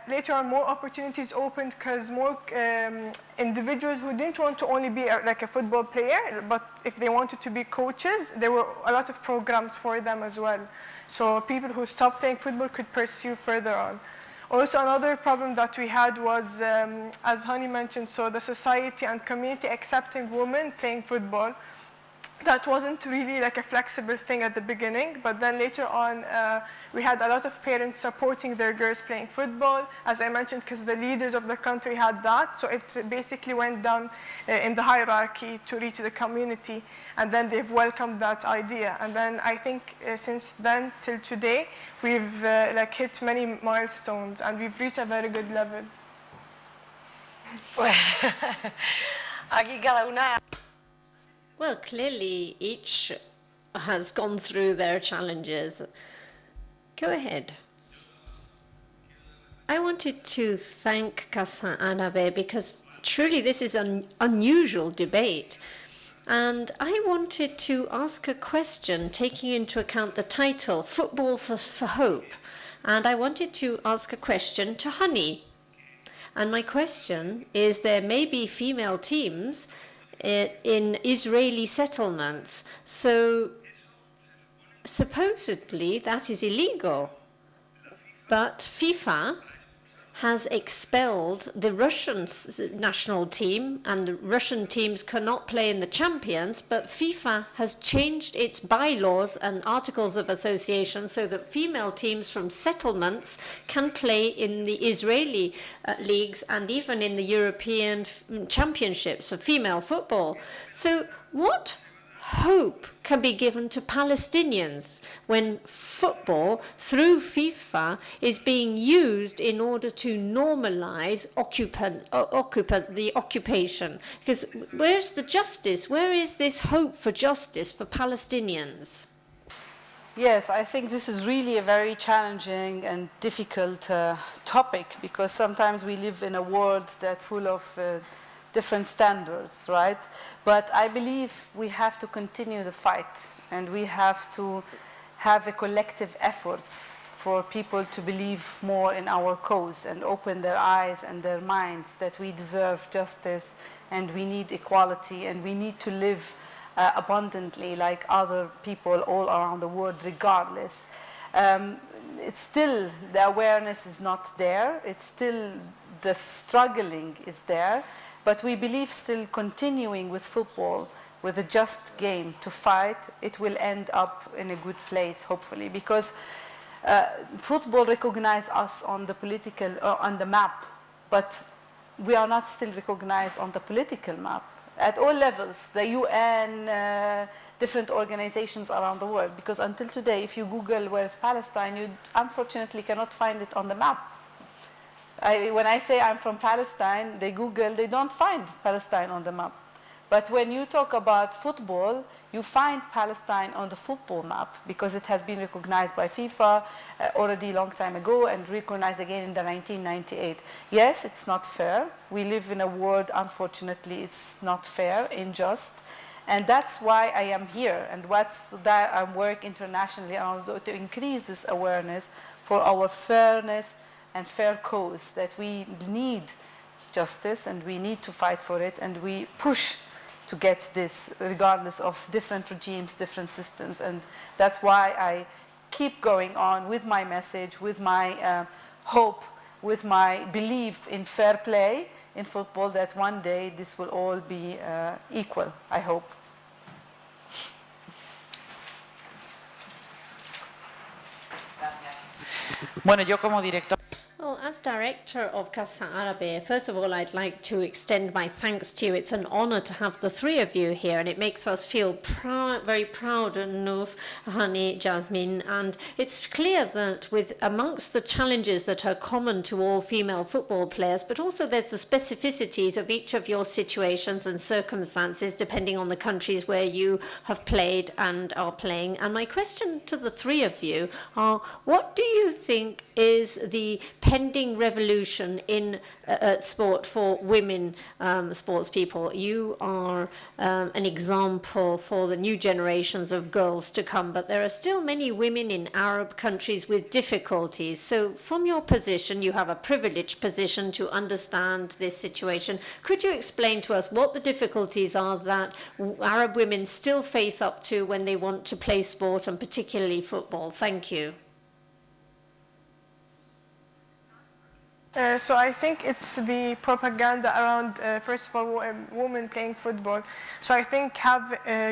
later on, more opportunities opened because more individuals who didn't want to only be like a football player, but if they wanted to be coaches, there were a lot of programs for them as well. So people who stopped playing football could pursue further on. Also, another problem that we had was, as Honey mentioned, so the society and community accepting women playing football. That wasn't really like a flexible thing at the beginning, but then later on, we had a lot of parents supporting their girls playing football, as I mentioned, because the leaders of the country had that. So it basically went down in the hierarchy to reach the community, and then they've welcomed that idea. And then I think since then till today, we've like hit many milestones, and we've reached a very good level. Pues aquí cada una. Well, clearly each has gone through their challenges. Go ahead. I wanted to thank Casa Árabe because truly this is an unusual debate. And I wanted to ask a question taking into account the title, Football for Hope. And I wanted to ask a question to Honey. And my question is, there may be female teams in Israeli settlements. So supposedly that is illegal. But FIFA has expelled the Russian national team, and the Russian teams cannot play in the champions, but FIFA has changed its bylaws and articles of association so that female teams from settlements can play in the Israeli leagues and even in the European championships of female football. So what hope can be given to Palestinians when football through FIFA is being used in order to normalize the occupation? Because where's the justice? Where is this hope for justice for Palestinians? Yes, I think this is really a very challenging and difficult topic, because sometimes we live in a world that's full of different standards, right? But I believe we have to continue the fight, and we have to have a collective efforts for people to believe more in our cause and open their eyes and their minds that we deserve justice and we need equality and we need to live abundantly like other people all around the world regardless. It's still, the awareness is not there, it's still, the struggling is there, but we believe still continuing with football, with a just game to fight, it will end up in a good place, hopefully, because football recognizes us on the political, on the map, but we are not still recognized on the political map at all levels, the UN, different organizations around the world, because until today, if you Google where's Palestine, you unfortunately cannot find it on the map. When I say I'm from Palestine, they Google, they don't find Palestine on the map. But when you talk about football, you find Palestine on the football map because it has been recognized by FIFA already a long time ago and recognized again in the 1998. Yes, it's not fair. We live in a world, unfortunately, it's not fair, unjust. And that's why I am here, and what's that I work internationally to increase this awareness for our fairness and fair cause, that we need justice and we need to fight for it, and we push to get this regardless of different regimes, different systems. And that's why I keep going on with my message, with my hope, with my belief in fair play in football, that one day this will all be equal, I hope. Bueno, yo como director. Well, as director of Casa Árabe, first of all, I'd like to extend my thanks to you. It's an honor to have the three of you here, and it makes us feel very proud, Nouf, Honey, Yasmin, and it's clear that with amongst the challenges that are common to all female football players, but also there's the specificities of each of your situations and circumstances, depending on the countries where you have played and are playing. And my question to the three of you are, what do you think is the pending revolution in sport for women sports people? You are an example for the new generations of girls to come, but there are still many women in Arab countries with difficulties. So from your position, you have a privileged position to understand this situation. Could you explain to us what the difficulties are that Arab women still face up to when they want to play sport, and particularly football? Thank you. So I think it's the propaganda around, first of all, women playing football. So I think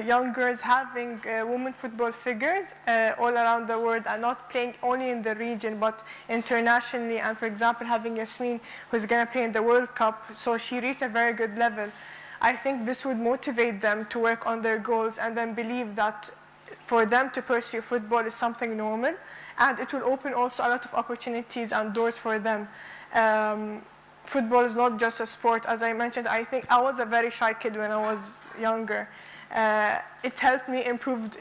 young girls having women football figures all around the world and not playing only in the region but internationally. And for example, having Yasmin, who's going to play in the World Cup, so she reached a very good level. I think this would motivate them to work on their goals and then believe that for them to pursue football is something normal, and it will open also a lot of opportunities and doors for them. Football is not just a sport. As I mentioned, I think I was a very shy kid when I was younger. It helped me improve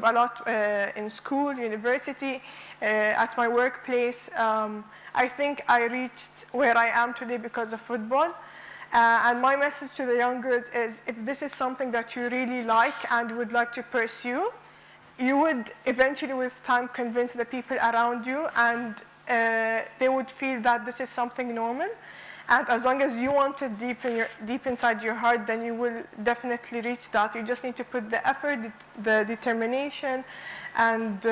a lot in school, university, at my workplace. I think I reached where I am today because of football. And my message to the young girls is, if this is something that you really like and would like to pursue, you would eventually with time convince the people around you, and they would feel that this is something normal. And as long as you want it deep inside your heart, then you will definitely reach that. You just need to put the effort, the determination, and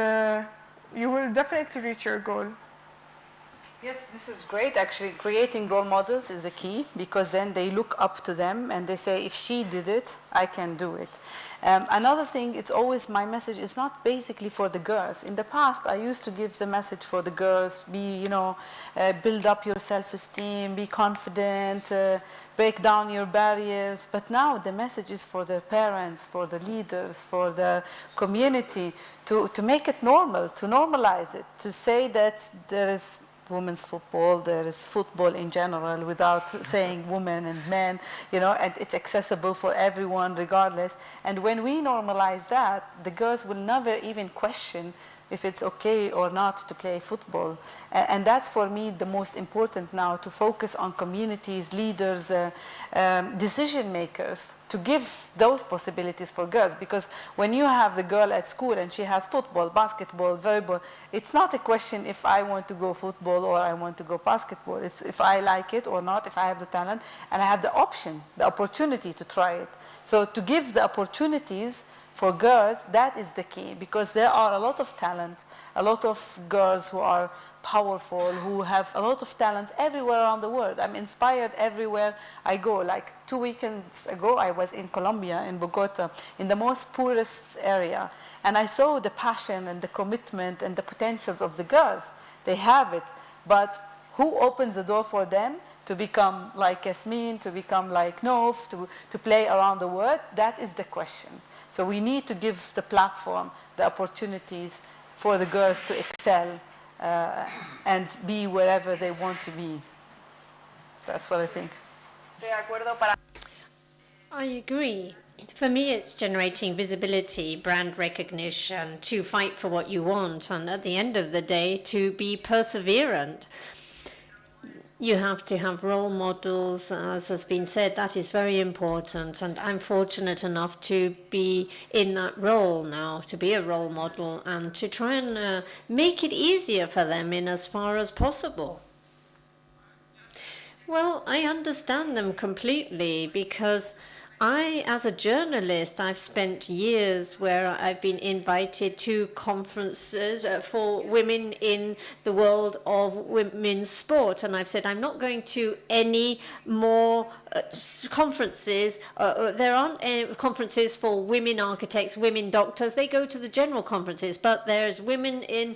you will definitely reach your goal. Yes, this is great. Actually, creating role models is a key, because then they look up to them and they say, if she did it, I can do it. Another thing, it's always, my message is not basically for the girls. In the past, I used to give the message for the girls, build up your self-esteem, be confident, break down your barriers. But now the message is for the parents, for the leaders, for the community, to make it normal, to normalize it, to say that there is women's football, there is football in general without saying women and men, and it's accessible for everyone regardless. And when we normalize that, the girls will never even question if it's okay or not to play football. And that's for me the most important now, to focus on communities, leaders, decision makers, to give those possibilities for girls. Because when you have the girl at school and she has football, basketball, volleyball, it's not a question if I want to go football or I want to go basketball. It's if I like it or not, if I have the talent and I have the option, the opportunity to try it. So to give the opportunities for girls, that is the key, because there are a lot of talent, a lot of girls who are powerful, who have a lot of talent everywhere around the world. I'm inspired everywhere I go. Like 2 weekends ago, I was in Colombia, in Bogota, in the most poorest area, and I saw the passion and the commitment and the potentials of the girls. They have it, but who opens the door for them to become like Yasmin, to become like Nouf, to play around the world? That is the question. So we need to give the platform, the opportunities for the girls to excel and be wherever they want to be. That's what I think. Estoy de acuerdo para... I agree. For me, it's generating visibility, brand recognition, to fight for what you want, and at the end of the day, to be perseverant. You have to have role models, as has been said. That is very important, and I'm fortunate enough to be in that role now, to be a role model and to try and make it easier for them in as far as possible. Well, I understand them completely, because I, as a journalist, I've spent years where I've been invited to conferences for women in the world of women's sport. And I've said, I'm not going to any more conferences. There aren't any conferences for women architects, women doctors. They go to the general conferences. But there's women in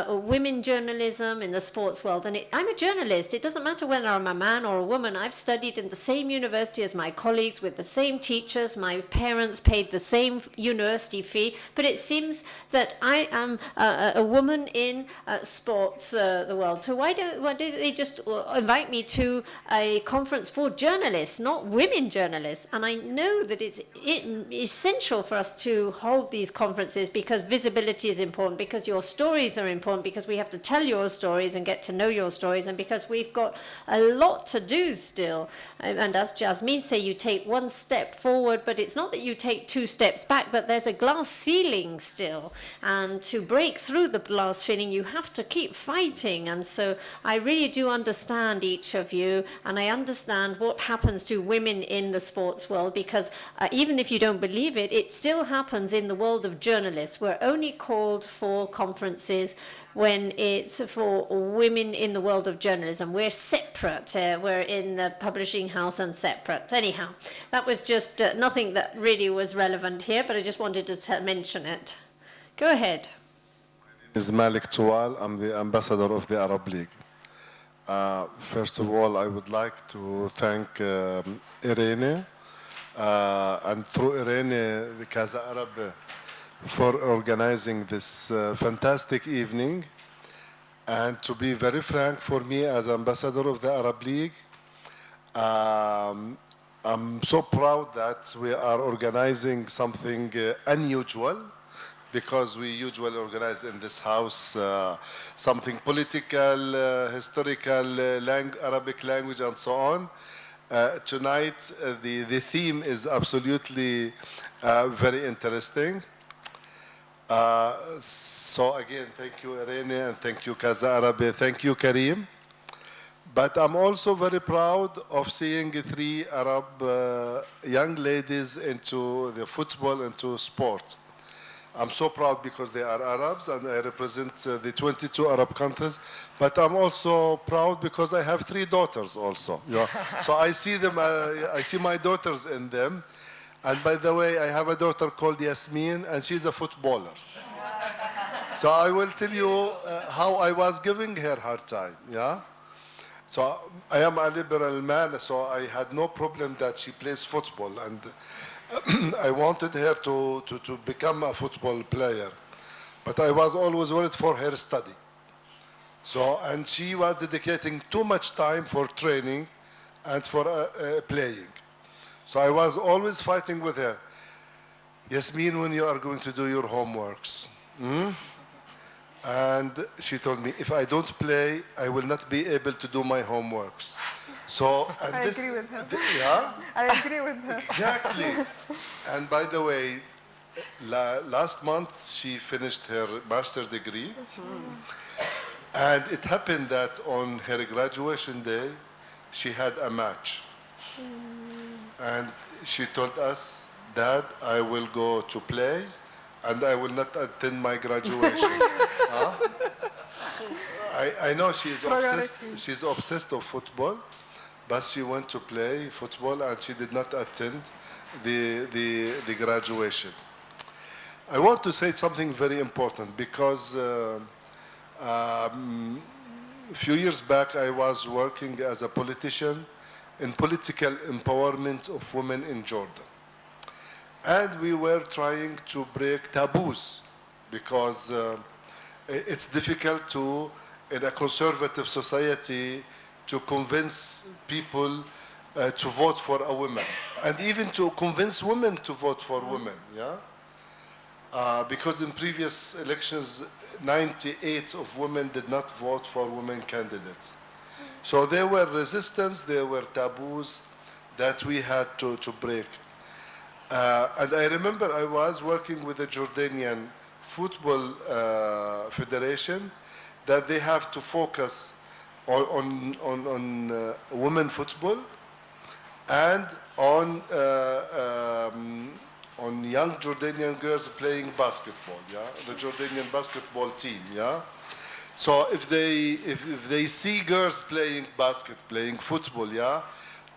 women journalism in the sports world. And I'm a journalist. It doesn't matter whether I'm a man or a woman. I've studied in the same university as my colleagues with the same teachers. My parents paid the same university fee. But it seems that I am a woman in sports, the world. So why don't they just invite me to a conference for journalists, not women journalists? And I know that it's essential for us to hold these conferences, because visibility is important, because your stories are important, because we have to tell your stories and get to know your stories, and because we've got a lot to do still. And as Yasmin say, you take one step forward, but it's not that you take 2 steps back, but there's a glass ceiling still. And to break through the glass ceiling, you have to keep fighting. And so I really do understand each of you, and I understand what happens to women in the sports world, because even if you don't believe it, it still happens in the world of journalists. We're only called for conferences when it's for women in the world of journalism. We're separate. We're in the publishing house and separate. Anyhow, that was just nothing that really was relevant here, but I just wanted to mention it. Go ahead. My name is Malik Tuwal. I'm the ambassador of the Arab League. First of all, I would like to thank Irene, and through Irene, the Casa Árabe, for organizing this fantastic evening. And to be very frank, for me as ambassador of the Arab League, I'm so proud that we are organizing something unusual, because we usually organize in this house something political, historical, Arabic language, and so on. Tonight, the theme is absolutely very interesting. So again, thank you, Irene, and thank you, Casa Árabe, thank you, Karim. But I'm also very proud of seeing 3 Arab young ladies into the football, into sport. I'm so proud because they are Arabs and I represent the 22 Arab countries. But I'm also proud because I have 3 daughters also. Yeah. So I see them, I see my daughters in them. And by the way, I have a daughter called Yasmin, and she's a footballer. So I will tell you how I was giving her hard time. Yeah. So I am a liberal man, so I had no problem that she plays football, and I wanted her to become a football player. But I was always worried for her study. So, and she was dedicating too much time for training and for playing. So I was always fighting with her. Yasmin, when you are going to do your homeworks? And she told me, if I don't play, I will not be able to do my homeworks. So, and I agree with her. Yeah? I agree with her. Exactly. And by the way, last month she finished her master's degree. And it happened that on her graduation day, she had a match. And she told us, Dad, I will go to play and I will not attend my graduation. Huh? I know she's obsessed with football, but she went to play football and she did not attend the graduation. I want to say something very important because a few years back I was working as a politician in political empowerment of women in Jordan. And we were trying to break taboos because it's difficult to, in a conservative society, to convince people to vote for a woman, and even to convince women to vote for women. Yeah, because in previous elections, 98% of women did not vote for women candidates. So there were resistance, there were taboos that we had to break. And I remember I was working with the Jordanian Football Federation that they have to focus on women football and on young Jordanian girls playing basketball. Yeah, the Jordanian basketball team. Yeah. So if they see girls playing playing football, yeah,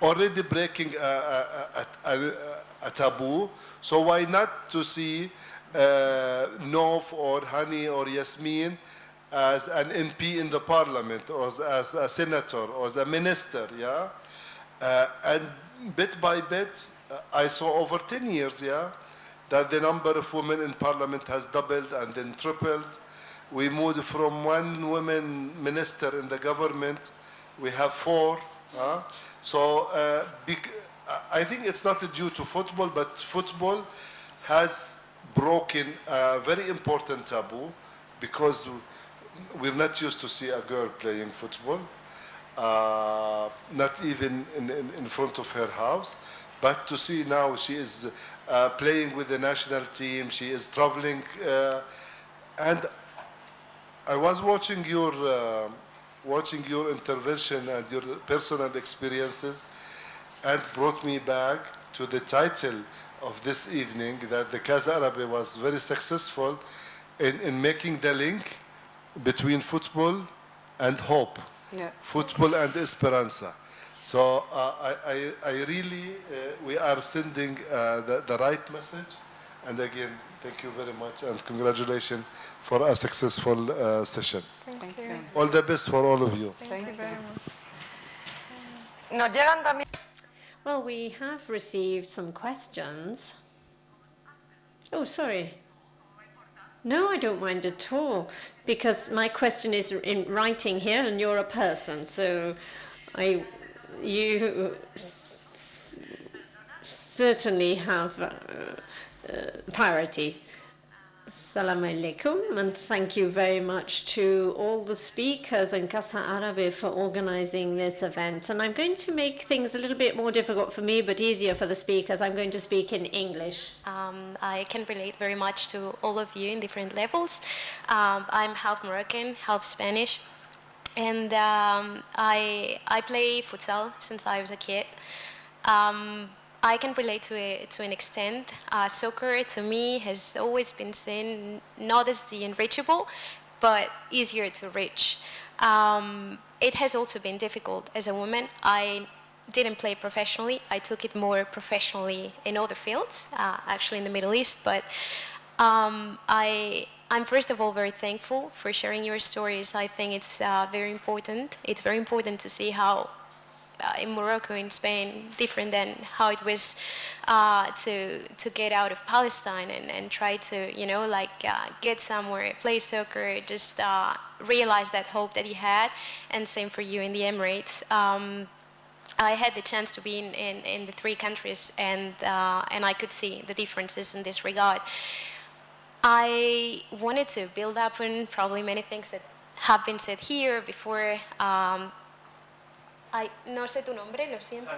already breaking a taboo. So why not to see Nouf or Honey or Yasmin as an MP in the parliament, or as a senator, or as a minister, yeah? And bit by bit, I saw over 10 years, yeah, that the number of women in parliament has doubled and then tripled. We moved from one woman minister in the government, we have 4. So I think it's not due to football, but football has broken a very important taboo because we're not used to see a girl playing football, not even in front of her house, but to see now she is playing with the national team, she is traveling, and I was watching your intervention and your personal experiences, and brought me back to the title of this evening, that the Casa Árabe was very successful in making the link between football and hope, football and esperanza. So I really, we are sending the right message. And again, thank you very much and congratulations for a successful session. Thank you. All the best for all of you. Thank you very much. Nos llegan también. Well, we have received some questions. Oh, sorry. No, I don't mind at all, because my question is in writing here, and you're a person, so you certainly have priority. Assalamu alaikum, and thank you very much to all the speakers and Casa Árabe for organizing this event. And I'm going to make things a little bit more difficult for me, but easier for the speakers. I'm going to speak in English. I can relate very much to all of you in different levels. I'm half Moroccan, half Spanish, and I play futsal since I was a kid. I can relate to an extent. Soccer, to me, has always been seen not as the unreachable, but easier to reach. It has also been difficult as a woman. I didn't play professionally. I took it more professionally in other fields, actually in the Middle East. But I'm first of all very thankful for sharing your stories. I think it's very important. It's very important to see how in Morocco, in Spain, different than how it was to get out of Palestine and try to, get somewhere, play soccer, just realize that hope that you had. And same for you in the Emirates. I had the chance to be in the three countries, and I could see the differences in this regard. I wanted to build up on probably many things that have been said here before. No sé tu nombre, lo siento.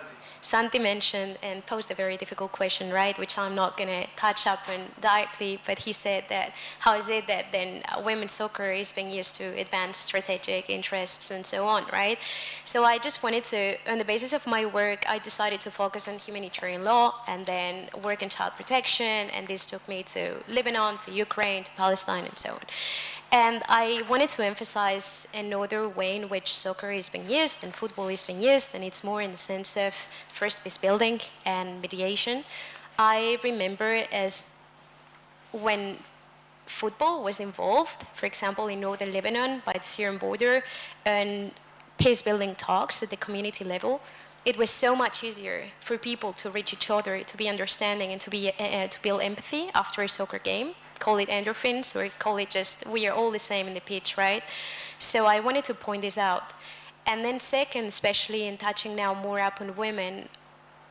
Santi mentioned and posed a very difficult question, right, which I'm not going to touch up on directly, but he said that how is it that then women's soccer is being used to advance strategic interests and so on, right? So I just wanted to, on the basis of my work, I decided to focus on humanitarian law and then work in child protection, and this took me to Lebanon, to Ukraine, to Palestine, and so on. And I wanted to emphasize another way in which soccer is being used and football is being used, and it's more in the sense of first peace building and mediation. I remember as when football was involved, for example, in northern Lebanon by the Syrian border, and peace building talks at the community level, it was so much easier for people to reach each other, to be understanding, and to build empathy after a soccer game. Call it endorphins, or call it just, we are all the same in the pitch, right? So I wanted to point this out. And then second, especially in touching now more up on women,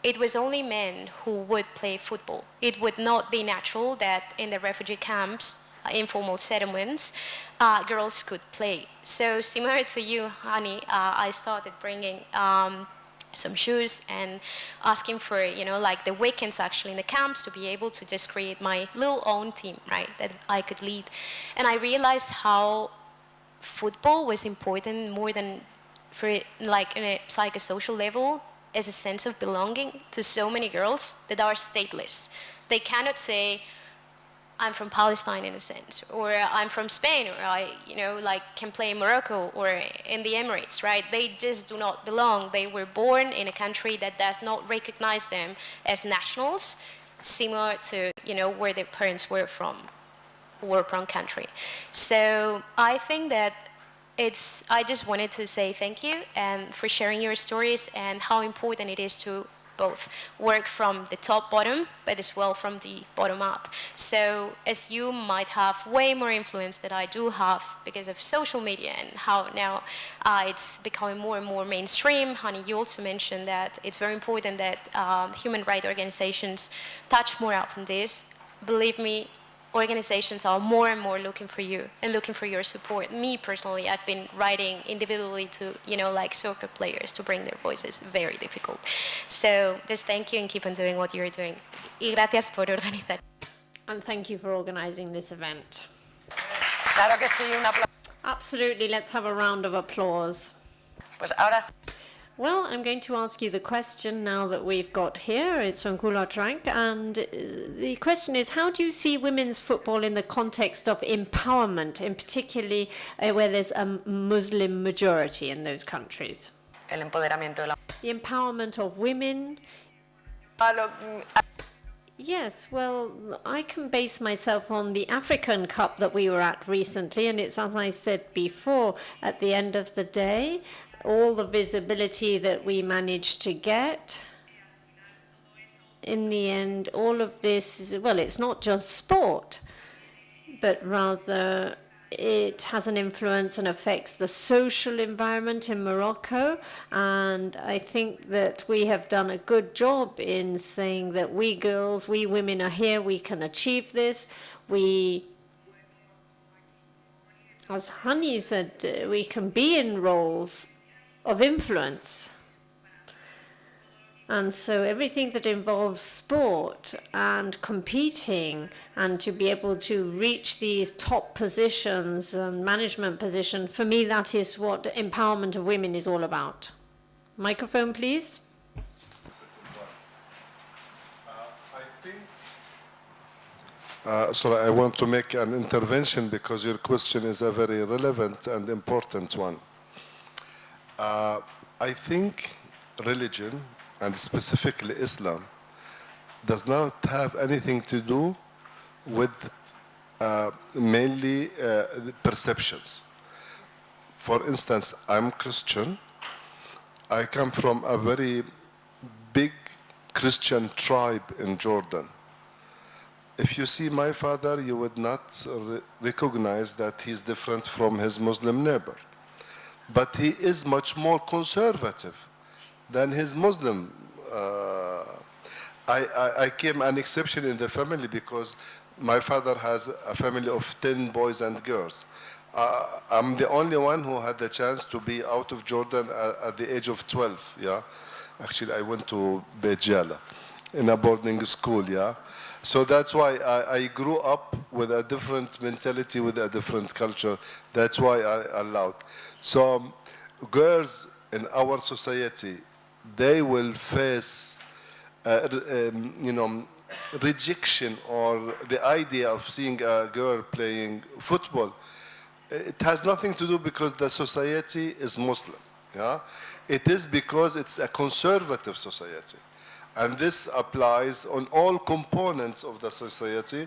it was only men who would play football. It would not be natural that in the refugee camps, informal settlements, girls could play. So similar to you, Honey, I started bringing some shoes and asking for, the weekends actually in the camps to be able to just create my little own team, right, that I could lead. And I realized how football was important more than for in a psychosocial level as a sense of belonging to so many girls that are stateless. They cannot say, I'm from Palestine in a sense, or I'm from Spain, or I, can play in Morocco or in the Emirates, right? They just do not belong. They were born in a country that does not recognize them as nationals, similar to, where their parents were from, war-prone country. So I think that I just wanted to say thank you and for sharing your stories and how important it is to both work from the top bottom, but as well from the bottom up. So as you might have way more influence than I do have because of social media and how now it's becoming more and more mainstream. Honey, you also mentioned that it's very important that human rights organizations touch more up on this. Believe me, organizations are more and more looking for you and looking for your support. Me personally, I've been writing individually to, soccer players to bring their voices. Very difficult. So just thank you and keep on doing what you're doing. Y gracias por organizar. And thank you for organizing this event. Claro que sí, un aplauso. Absolutely, let's have a round of applause. Pues ahora sí. Well, I'm going to ask you the question now that we've got here. It's from Kula Trank, and the question is, how do you see women's football in the context of empowerment, in particularly where there's a Muslim majority in those countries? El empoderamiento de la... The empowerment of women. Yes, well, I can base myself on the African Cup that we were at recently, and it's, as I said before, at the end of the day, all the visibility that we managed to get, in the end, all of this is, well, it's not just sport, but rather it has an influence and affects the social environment in Morocco. And I think that we have done a good job in saying that we girls, we women are here, we can achieve this. As Honey said, we can be in roles of influence. And so everything that involves sport and competing and to be able to reach these top positions and management positions, for me, that is what empowerment of women is all about. Microphone, please. Sorry, I want to make an intervention because your question is a very relevant and important one. I think religion, and specifically Islam, does not have anything to do with mainly the perceptions. For instance, I'm Christian. I come from a very big Christian tribe in Jordan. If you see my father, you would not recognize that he's different from his Muslim neighbor. But he is much more conservative than his Muslim. I came an exception in the family because my father has a family of 10 boys and girls. I'm the only one who had the chance to be out of Jordan at the age of 12, yeah. Actually, I went to Beit Jala in a boarding school, yeah. So that's why I grew up with a different mentality, with a different culture. That's why I allowed. So girls in our society, they will face, rejection or the idea of seeing a girl playing football. It has nothing to do because the society is Muslim. Yeah? It is because it's a conservative society. And this applies on all components of the society,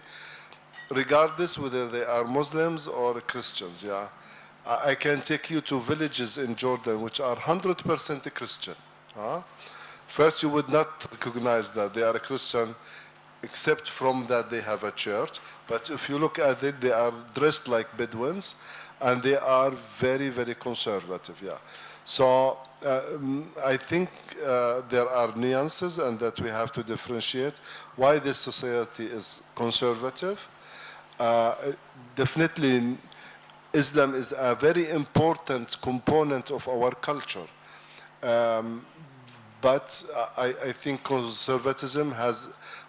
regardless whether they are Muslims or Christians. Yeah? I can take you to villages in Jordan which are 100% Christian. First, you would not recognize that they are a Christian, except from that they have a church. But if you look at it, they are dressed like Bedouins, and they are very, very conservative. Yeah. So I think there are nuances, and that we have to differentiate why this society is conservative. Definitely, Islam is a very important component of our culture. But I think conservatism has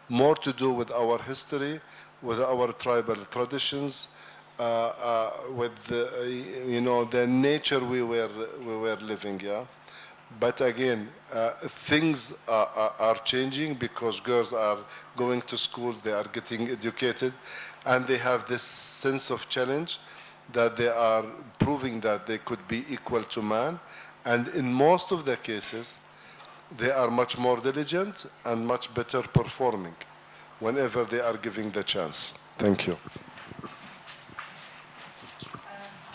more to do with our history, with our tribal traditions, with the nature we were living. Yeah, but again, things are changing because girls are going to school, they are getting educated, and they have this sense of challenge that they are proving that they could be equal to man, and in most of the cases, they are much more diligent and much better performing whenever they are given the chance. Thank you.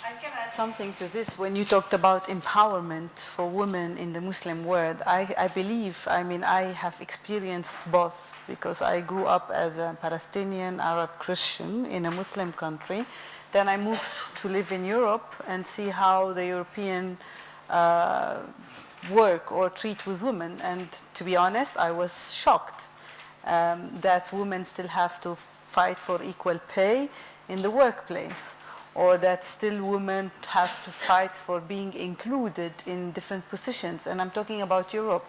I can add something to this. When you talked about empowerment for women in the Muslim world, I believe, I have experienced both because I grew up as a Palestinian Arab Christian in a Muslim country. Then I moved to live in Europe and see how the European work or treat with women, and to be honest, I was shocked that women still have to fight for equal pay in the workplace, or that still women have to fight for being included in different positions. And I'm talking about Europe.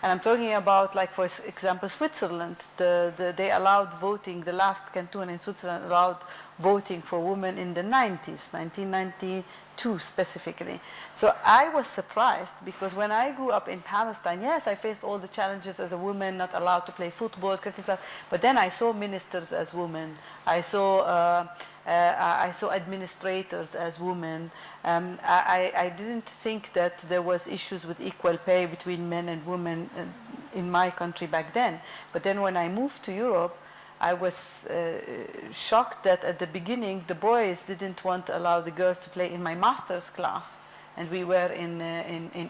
And I'm talking about, like, for example, Switzerland. They allowed voting, the last canton in Switzerland allowed voting for women in the 90s, 1992 specifically. So I was surprised because when I grew up in Palestine, yes, I faced all the challenges as a woman, not allowed to play football, criticized, but then I saw ministers as women. I saw administrators as women. I didn't think that there was issues with equal pay between men and women in my country back then. But then when I moved to Europe, I was shocked that at the beginning the boys didn't want to allow the girls to play in my master's class, and we were in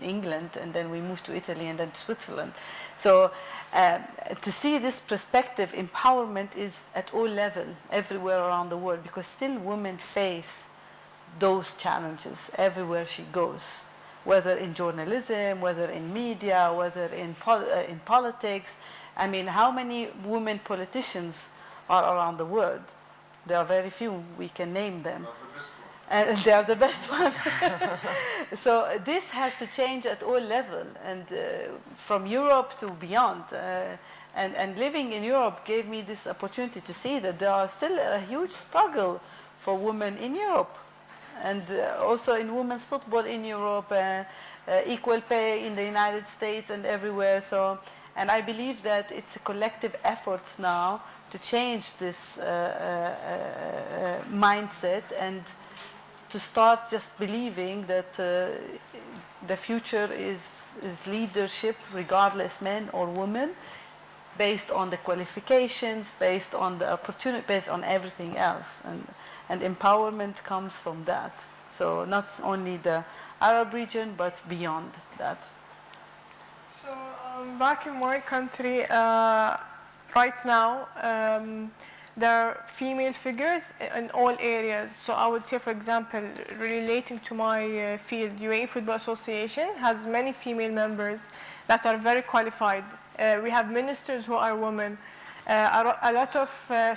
England, and then we moved to Italy and then to Switzerland. So to see this perspective, empowerment is at all levels, everywhere around the world, because still women face those challenges everywhere she goes, whether in journalism, whether in media, whether in politics. I mean, how many women politicians are around the world? There are very few. We can name them. And they are the best one. So this has to change at all levels, and from Europe to beyond. And living in Europe gave me this opportunity to see that there are still a huge struggle for women in Europe, and also in women's football in Europe, equal pay in the United States and everywhere. So. And I believe that it's a collective efforts now to change this mindset and to start just believing that the future is leadership, regardless men or women, based on the qualifications, based on the opportunity, based on everything else. And empowerment comes from that. So not only the Arab region, but beyond that. So back in my country, right now, there are female figures in all areas. So I would say, for example, relating to my field, UAE Football Association has many female members that are very qualified. We have ministers who are women. A lot of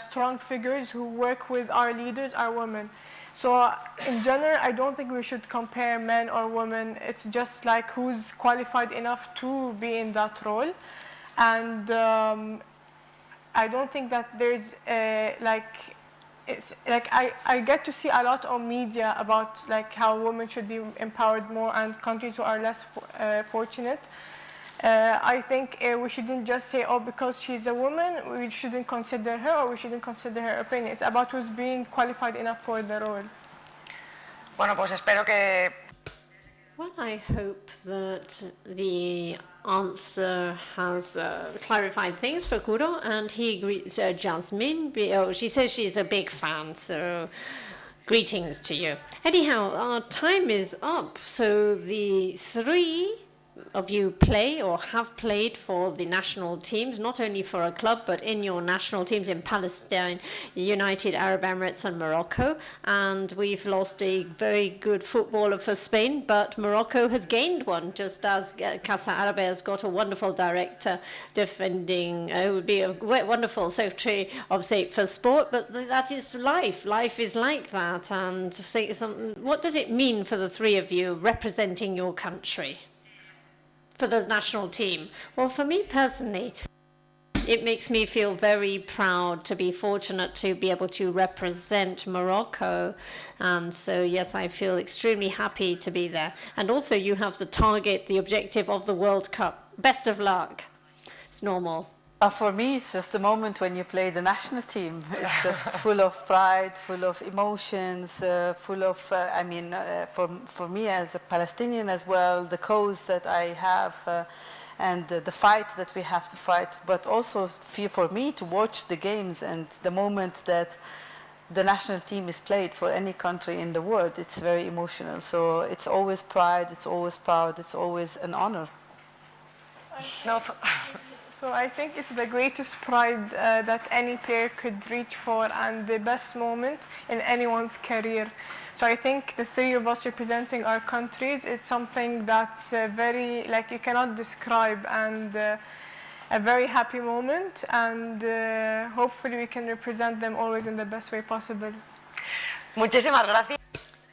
strong figures who work with our leaders are women. So in general, I don't think we should compare men or women. It's just like who's qualified enough to be in that role. And I don't think that there's I get to see a lot on media about like how women should be empowered more and countries who are less fortunate. I think we shouldn't just say, oh, because she's a woman, we shouldn't consider her or we shouldn't consider her opinion. It's about who's being qualified enough for the role. Bueno, pues espero que... Well, I hope that the answer has clarified things for Kuro, and he greets Jasmine. She says she's a big fan, so greetings to you. Anyhow, our time is up, so the three of you play or have played for the national teams, not only for a club, but in your national teams in Palestine, United Arab Emirates and Morocco. And we've lost a very good footballer for Spain, but Morocco has gained one, just as Casa Árabe has got a wonderful director defending, it would be a wonderful Secretary of State for Sport, but that is life. Life is like that. And what does it mean for the three of you representing your country? For the national team? Well, for me personally, it makes me feel very proud to be fortunate to be able to represent Morocco. And so, yes, I feel extremely happy to be there. And also you have the target, the objective of the World Cup. Best of luck. It's normal. For me, it's just the moment when you play the national team. It's just full of pride, full of emotions, full of, for me as a Palestinian as well, the cause that I have and the fight that we have to fight, but also for me to watch the games and the moment that the national team is played for any country in the world, it's very emotional. So it's always pride, it's always proud, it's always an honor. No. So I think it's the greatest pride that any player could reach for and the best moment in anyone's career. So I think the three of us representing our countries is something that's very, like you cannot describe, and a very happy moment, and hopefully we can represent them always in the best way possible. Muchísimas gracias.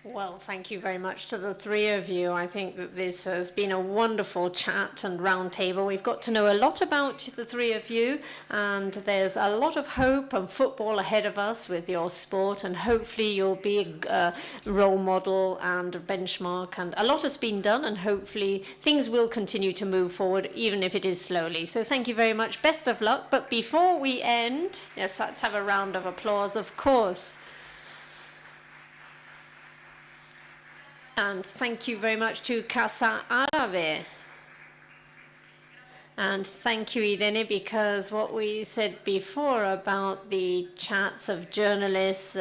Well, thank you very much to the three of you. I think that this has been a wonderful chat and roundtable. We've got to know a lot about the three of you, and there's a lot of hope and football ahead of us with your sport, and hopefully you'll be a role model and a benchmark, and a lot has been done, and hopefully things will continue to move forward, even if it is slowly. So thank you very much. Best of luck. But before we end, yes, let's have a round of applause, of course. And thank you very much to Casa Árabe. And thank you, Irene, because what we said before about the chats of journalists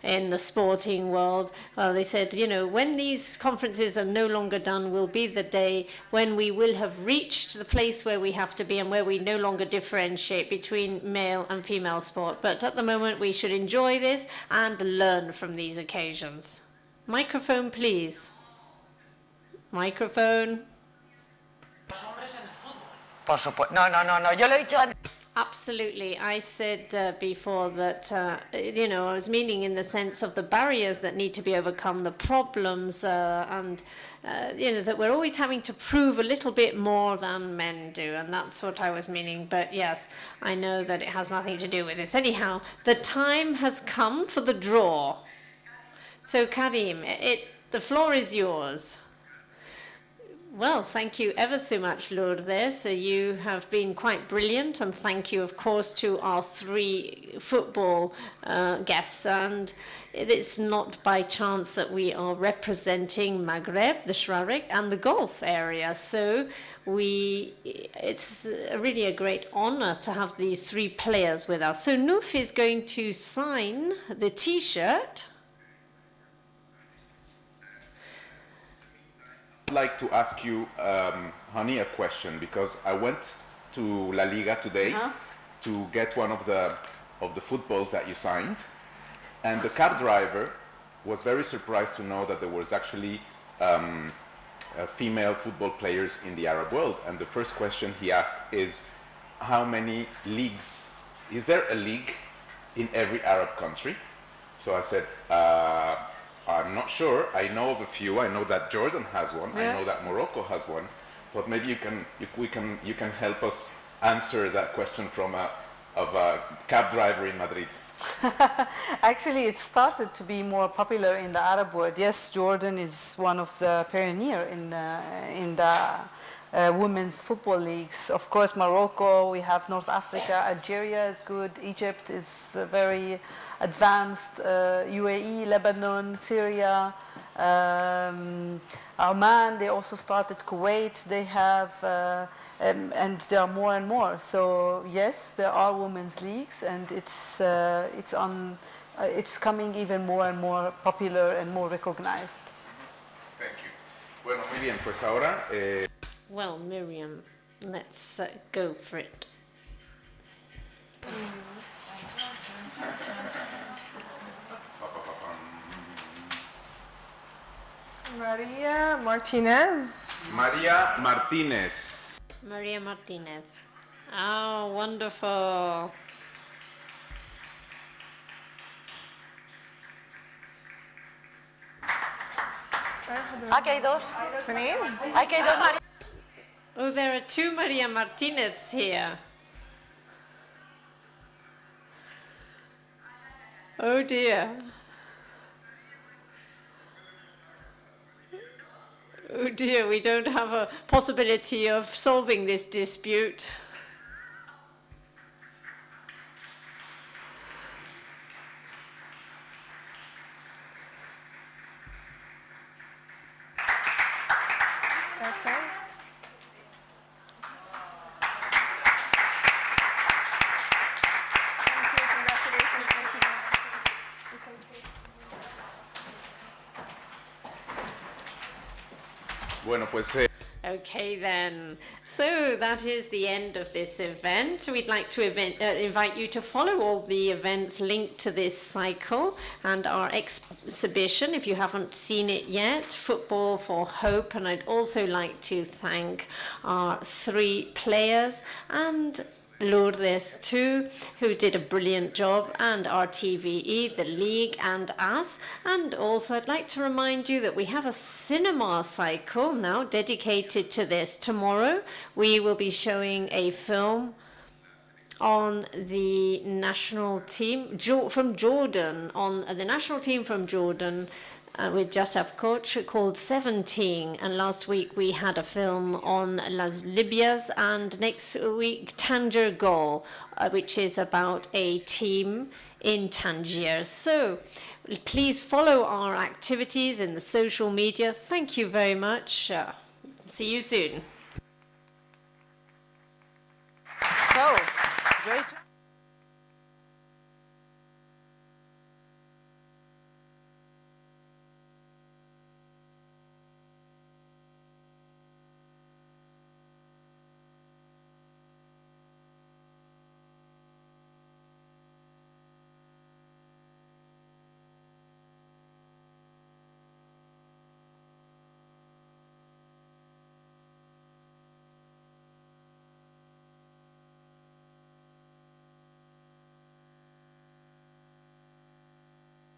in the sporting world, well, they said, you know, when these conferences are no longer done will be the day when we will have reached the place where we have to be and where we no longer differentiate between male and female sport. But at the moment, we should enjoy this and learn from these occasions. Microphone, please. Microphone. Por supuesto. No. Yo lo he dicho antes. Absolutely. I said before that, you know, I was meaning in the sense of the barriers that need to be overcome, the problems, and, you know, that we're always having to prove a little bit more than men do. And that's what I was meaning. But yes, I know that it has nothing to do with this. Anyhow, the time has come for the draw. So, Karim, the floor is yours. Well, thank you ever so much, Lourdes. So you have been quite brilliant, and thank you, of course, to our three football guests. And it's not by chance that we are representing Maghreb, the Sharqiya, and the Gulf area. So it's really a great honor to have these three players with us. So Nouf is going to sign the T-shirt. like to ask you, Honey, a question, because I went to La Liga today to get one of the footballs that you signed, and the cab driver was very surprised to know that there was actually female football players in the Arab world. And the first question he asked is, how many leagues? Is there a league in every Arab country? So I said, I'm not sure. I know of a few. I know that Jordan has one. I know that Morocco has one. But maybe you can help us answer that question from a cab driver in Madrid. Actually, it started to be more popular in the Arab world. Yes, Jordan is one of the pioneers in the women's football leagues. Of course, Morocco, we have North Africa, Algeria is good, Egypt is very advanced, UAE, Lebanon, Syria, Oman, they also started, Kuwait, they have, and there are more and more. So yes, there are women's leagues, and it's coming even more and more popular and more recognized. Thank you. Bueno, muy bien, pues ahora... Well, Miriam, let's go for it. Maria Martinez. Maria Martinez. Maria Martinez. Oh, wonderful. Aquí hay dos. Janine? Aquí hay dos María. Oh, there are two Maria Martinez here. Oh dear. Oh dear, we don't have a possibility of solving this dispute. That's all. Thank you, congratulations. Thank you. You can take. Bueno, pues... Okay then, so that is the end of this event. We'd like to invite you to follow all the events linked to this cycle and our exhibition, if you haven't seen it yet, Football for Hope. And I'd also like to thank our 3 players and Lourdes too, who did a brilliant job, and RTVE, the league, and us. And also I'd like to remind you that we have a cinema cycle now dedicated to this. Tomorrow we will be showing a film on the national team from Jordan, on the national team from Jordan, with Jasaf Coach, called 17. And last week we had a film on Las Libyas, and next week Tangier Goal, which is about a team in Tangier. So please follow our activities in the social media. Thank you very much. See you soon. So, great.